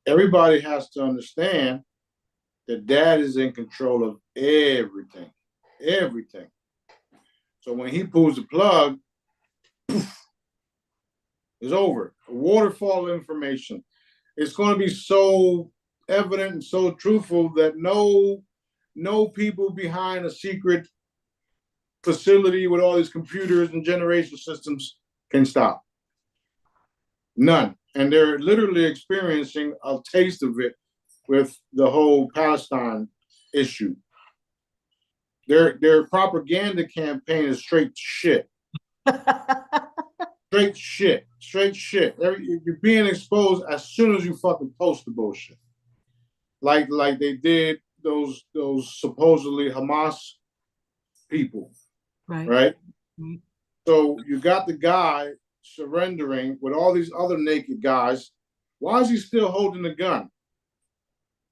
everybody has to understand that Dad is in control of everything, everything. So when he pulls the plug, poof, it's over. A waterfall of information. It's going to be so evident and so truthful that no people behind a secret facility with all these computers and generation systems can stop. None. And they're literally experiencing a taste of it with the whole Palestine issue. Their propaganda campaign is straight shit. Straight shit. Straight shit. You're being exposed as soon as you fucking post the bullshit. Like they did those supposedly Hamas people. Right. Right? Mm-hmm. So you got the guy surrendering with all these other naked guys. Why is he still holding the gun?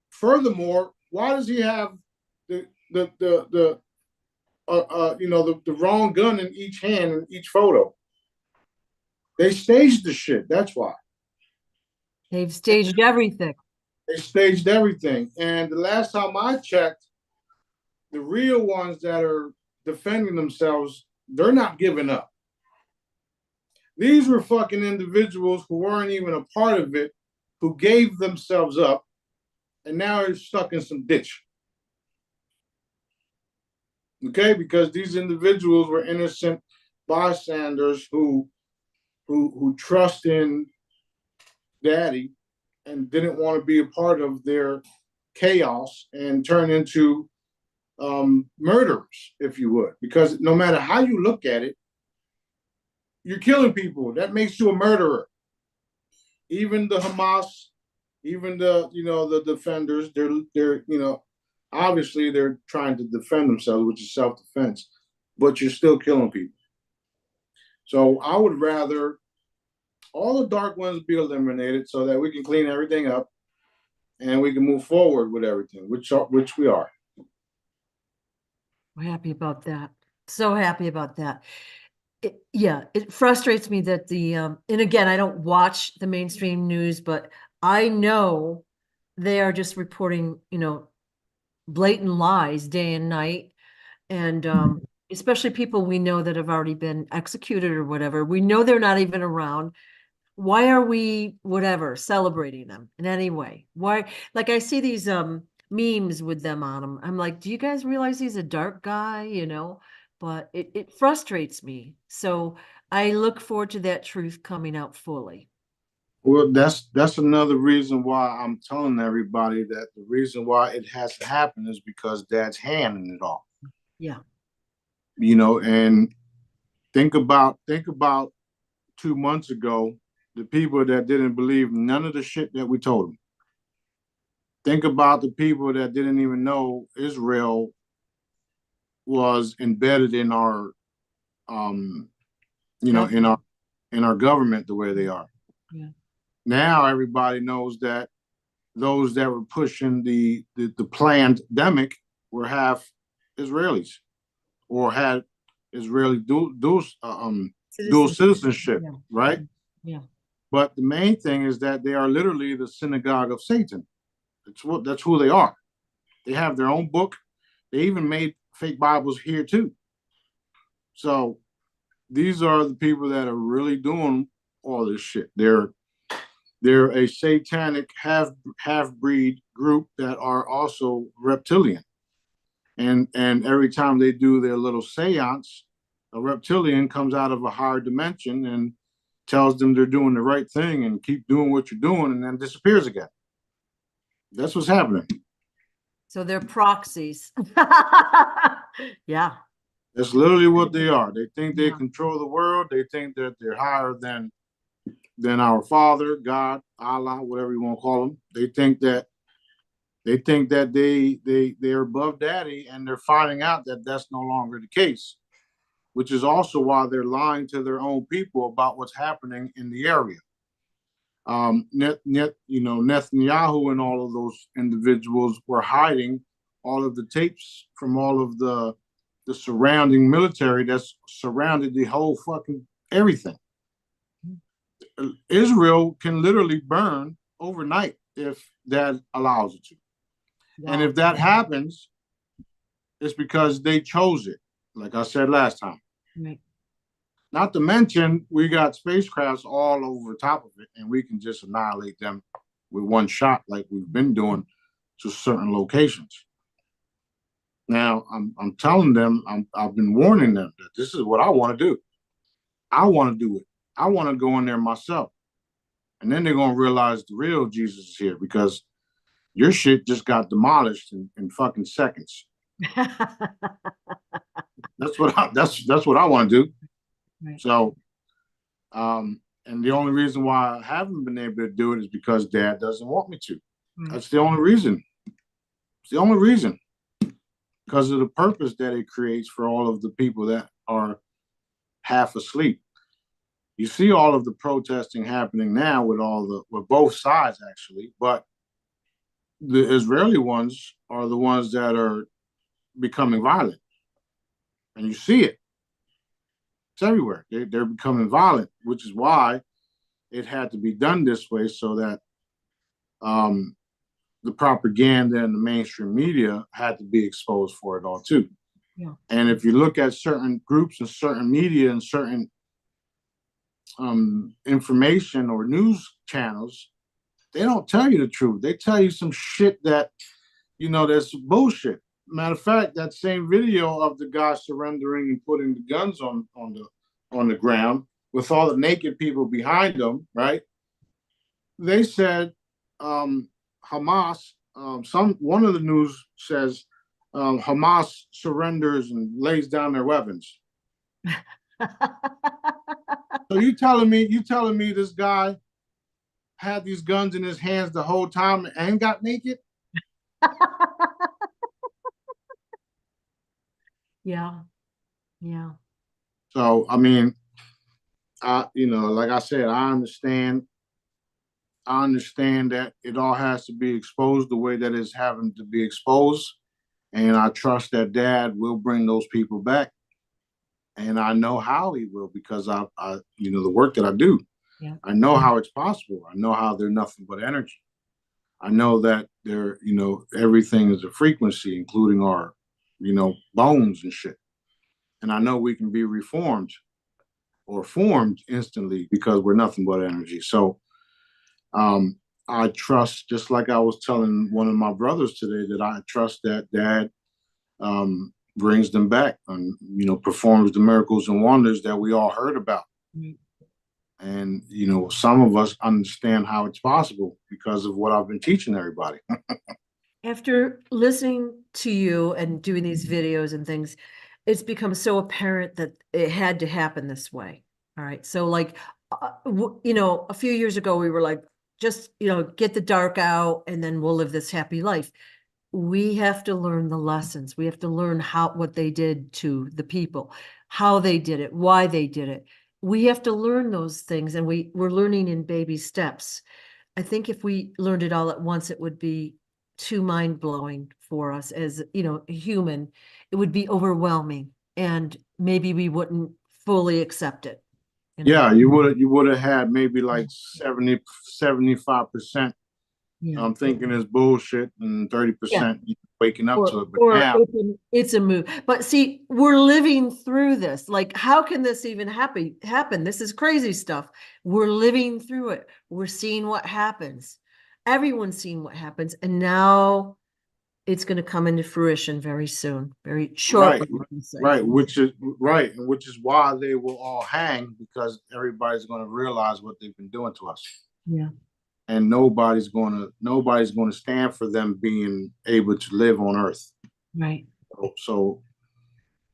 Furthermore, why does he have the wrong gun in each hand in each photo? They staged the shit. That's why. They've staged everything. They staged everything. And the last time I checked, the real ones that are defending themselves, they're not giving up. These were fucking individuals who weren't even a part of it, who gave themselves up, and now they're stuck in some ditch. Okay, because these individuals were innocent bystanders who trust in Daddy and didn't want to be a part of their chaos and turn into murderers, if you would. Because no matter how you look at it, you're killing people. That makes you a murderer. Even the Hamas, even the defenders, they're obviously they're trying to defend themselves, which is self-defense, but you're still killing people. So I would rather all the dark ones be eliminated so that we can clean everything up and we can move forward with everything, which we are. We're happy about that. So happy about that. It frustrates me that and again, I don't watch the mainstream news, but I know they are just reporting, blatant lies day and night. And especially people we know that have already been executed or whatever. We know they're not even around. Why are we celebrating them in any way? Why? Like I see these memes with them on them. I'm like, do you guys realize he's a dark guy? But it frustrates me. So I look forward to that truth coming out fully. Well, that's another reason why I'm telling everybody that the reason why it has to happen is because Dad's hand in it all. Yeah. And think about 2 months ago, the people that didn't believe none of the shit that we told them. Think about the people that didn't even know Israel was embedded in our, in our government the way they are. Yeah. Now everybody knows that those that were pushing the pandemic were half Israelis or had Israeli dual citizenship, yeah. right? Yeah. But the main thing is that they are literally the synagogue of Satan. That's who they are. They have their own book. They even made fake Bibles here too. So these are the people that are really doing all this shit. They're a satanic half-breed group that are also reptilian. And every time they do their little seance, a reptilian comes out of a higher dimension and tells them they're doing the right thing and keep doing what you're doing and then disappears again. That's what's happening. So they're proxies. Yeah. That's literally what they are. They think they Yeah. control the world. They think that they're higher than our Father, God, Allah, whatever you want to call them. They think that they're above Daddy, and they're finding out that that's no longer the case. Which is also why they're lying to their own people about what's happening in the area. Netanyahu and all of those individuals were hiding all of the tapes from all of the surrounding military that's surrounded the whole fucking everything. Israel can literally burn overnight if that allows it to. Wow. And if that happens, it's because they chose it, like I said last time. Right. Not to mention, we got spacecrafts all over top of it, and we can just annihilate them with one shot, like we've been doing to certain locations. Now, I'm telling them, I've been warning them that this is what I want to do. I want to do it. I want to go in there myself. And then they're going to realize the real Jesus is here, because your shit just got demolished in fucking seconds. That's what I want to do. Right. So, and the only reason why I haven't been able to do it is because Dad doesn't want me to. Right. That's the only reason. It's the only reason. Because of the purpose that it creates for all of the people that are half asleep. You see all of the protesting happening now with both sides, actually, but the Israeli ones are the ones that are becoming violent. And you see it. It's everywhere. They're becoming violent, which is why it had to be done this way, so that the propaganda and the mainstream media had to be exposed for it all too. Yeah. And if you look at certain groups and certain media and certain information or news channels, they don't tell you the truth. They tell you some shit that, that's bullshit. Matter of fact, that same video of the guy surrendering and putting the guns on the ground with all the naked people behind them, right? They said Hamas. One of the news says Hamas surrenders and lays down their weapons. So you telling me this guy had these guns in his hands the whole time and got naked? Yeah. So, I mean, like I said, I understand that it all has to be exposed the way that it's having to be exposed. And I trust that Dad will bring those people back. And I know how he will, because I the work that I do. Yeah. I know how it's possible. I know how they're nothing but energy. I know that they're, everything is a frequency, including our, bones and shit. And I know we can be reformed or formed instantly because we're nothing but energy. So I trust, just like I was telling one of my brothers today, that I trust that Dad brings them back and, performs the miracles and wonders that we all heard about. Mm-hmm. And, some of us understand how it's possible because of what I've been teaching everybody. After listening to you and doing these videos and things, it's become so apparent that it had to happen this way. All right. So like, a few years ago, we were like, just, get the dark out and then we'll live this happy life. We have to learn the lessons. We have to learn what they did to the people, how they did it, why they did it. We have to learn those things, and we're learning in baby steps. I think if we learned it all at once, it would be too mind-blowing for us as, a human. It would be overwhelming, and maybe we wouldn't fully accept it. Yeah, you would have had maybe like 75%. Yeah. I'm thinking it's bullshit, and 30% waking up to it. But now it's a move. But see, we're living through this. Like, how can this even happen? This is crazy stuff. We're living through it. We're seeing what happens. Everyone's seeing what happens, and now it's going to come into fruition very soon, very shortly. Right, which is why they will all hang, because everybody's going to realize what they've been doing to us. Yeah. and nobody's gonna stand for them being able to live on Earth. Right. So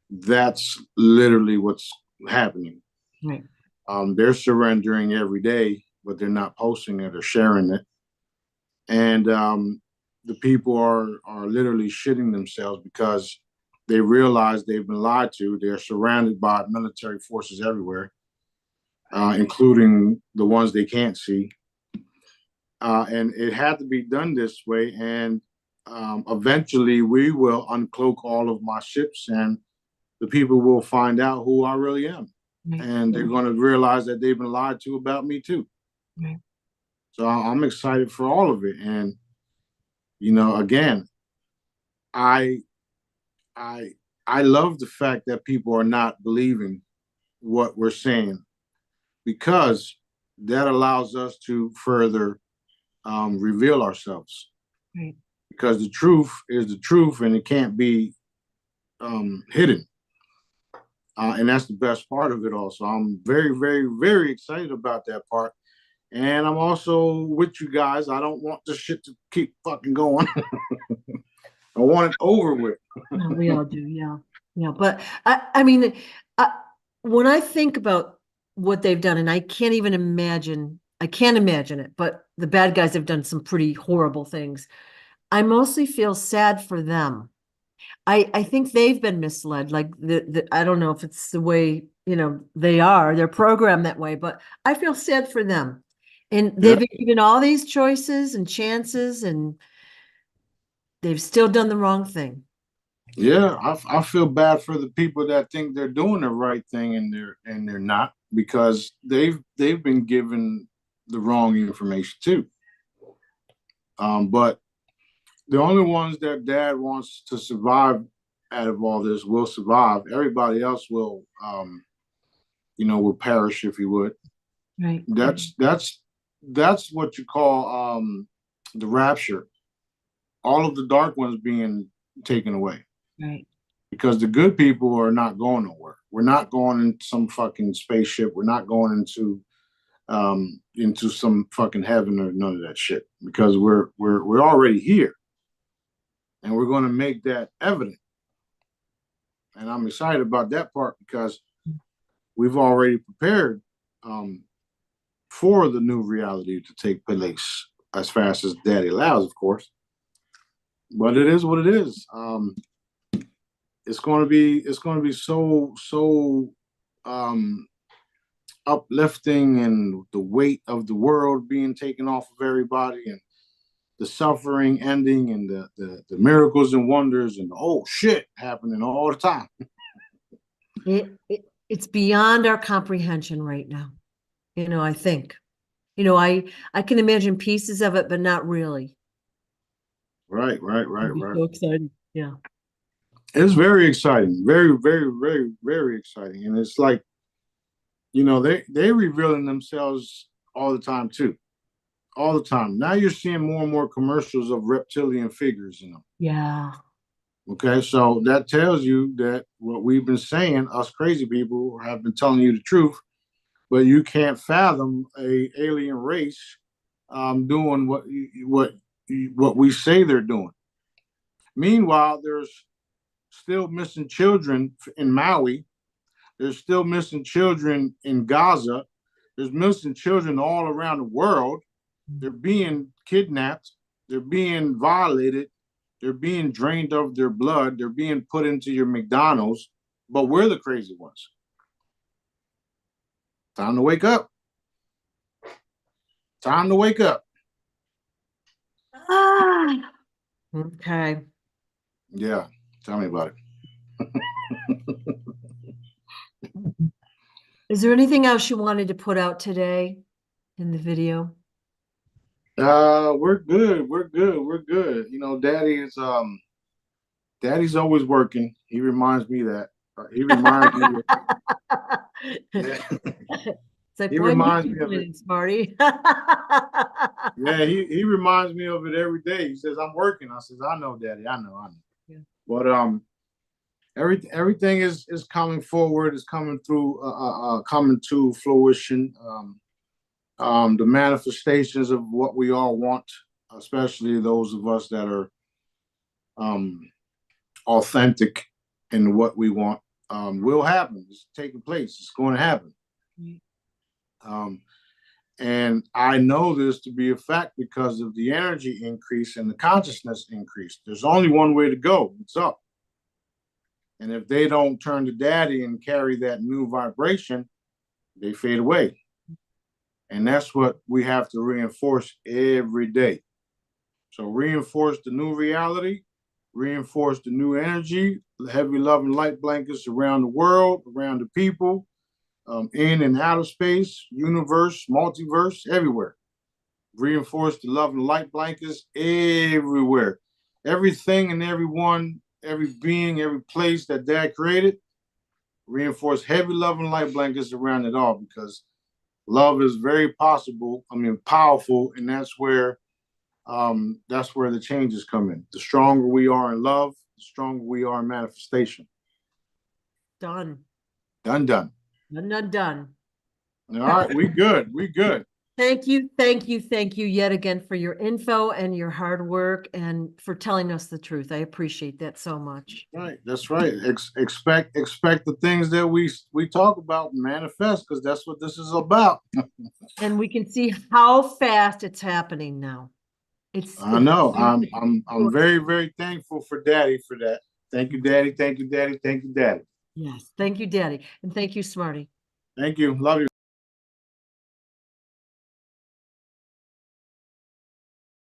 that's literally what's happening. Right. They're surrendering every day, but they're not posting it or sharing it. And the people are literally shitting themselves because they realize they've been lied to. They're surrounded by military forces everywhere, including the ones they can't see. And it had to be done this way. And eventually, we will uncloak all of my ships, and the people will find out who I really am. Right. And they're going to realize that they've been lied to about me too. Right. So I'm excited for all of it. And again, I I I love the fact that people are not believing what we're saying, because that allows us to further reveal ourselves. Right. Because the truth is the truth, and it can't be hidden. And that's the best part of it all. So I'm very, very, very excited about that part. And I'm also with you guys. I don't want this shit to keep fucking going. I want it over with. No, we all do. Yeah. Yeah. But I mean, I, when I think about what they've done, and I can't imagine it, but the bad guys have done some pretty horrible things. I mostly feel sad for them. I think they've been misled. Like I don't know if it's the way, they're programmed that way, but I feel sad for them. And they've Yeah. been given all these choices and chances, and they've still done the wrong thing. Yeah, I feel bad for the people that think they're doing the right thing, and they're not, because they've been given the wrong information too. But the only ones that Dad wants to survive out of all this will survive. Everybody else will perish, if you would. Right. That's what you call the rapture. All of the dark ones being taken away. Right. Because the good people are not going nowhere. We're not going into some fucking spaceship. We're not going into some fucking heaven or none of that shit. Because we're already here, and we're going to make that evident. And I'm excited about that part, because we've already prepared for the new reality to take place as fast as Daddy allows, of course. But it is what it is. It's going to be so uplifting, and the weight of the world being taken off of everybody, and the suffering ending, and the miracles and wonders and the oh shit happening all the time. It's beyond our comprehension right now. I think, I can imagine pieces of it, but not really. Right. So excited. Yeah. It's very exciting, very, very, very, very exciting, and it's like, they revealing themselves all the time too, all the time. Now you're seeing more and more commercials of reptilian figures in them. Yeah. Okay, so that tells you that what we've been saying, us crazy people have been telling you the truth, but you can't fathom a alien race doing what we say they're doing. Meanwhile, there's still missing children in Maui. There's still missing children in Gaza. There's missing children all around the world. They're being kidnapped. They're being violated. They're being drained of their blood. They're being put into your McDonald's. But we're the crazy ones. Time to wake up. Time to wake up. Ah, okay. Yeah, tell me about it. Is there anything else you wanted to put out today in the video? We're good. We're good. We're good. Daddy's always working. He reminds me that. He reminds me. It's like, He boy, reminds you me of it. keep Smarty. Yeah, he reminds me of it every day. He says, "I'm working." I says, "I know, Daddy. I know. Yeah. But everything is coming forward. Is coming through. Coming to fruition. the manifestations of what we all want, especially those of us that are authentic in what we want, will happen. It's taking place. It's going to happen. And I know this to be a fact because of the energy increase and the consciousness increase. There's only one way to go. It's up. And if they don't turn to daddy and carry that new vibration, they fade away. And that's what we have to reinforce every day. So reinforce the new reality, reinforce the new energy, heavy love and light blankets around the world, around the people, in and out of space, universe, multiverse, everywhere. Reinforce the love and light blankets everywhere. Everything and everyone, every being, every place that Dad created, reinforce heavy love and light blankets around it all, because love is very powerful, and that's where the changes come in. The stronger we are in love, the stronger we are in manifestation. Done. Done. Done. All right, we good. Thank you yet again for your info and your hard work and for telling us the truth. I appreciate that so much. Right, that's right. Expect the things that we talk about manifest, because that's what this is about. And we can see how fast it's happening now. I know. I'm very, very thankful for Daddy for that. Thank you, Daddy. Thank you, Daddy. Thank you, Daddy. Yes, thank you, Daddy, and thank you, Smarty. Thank you. Love you.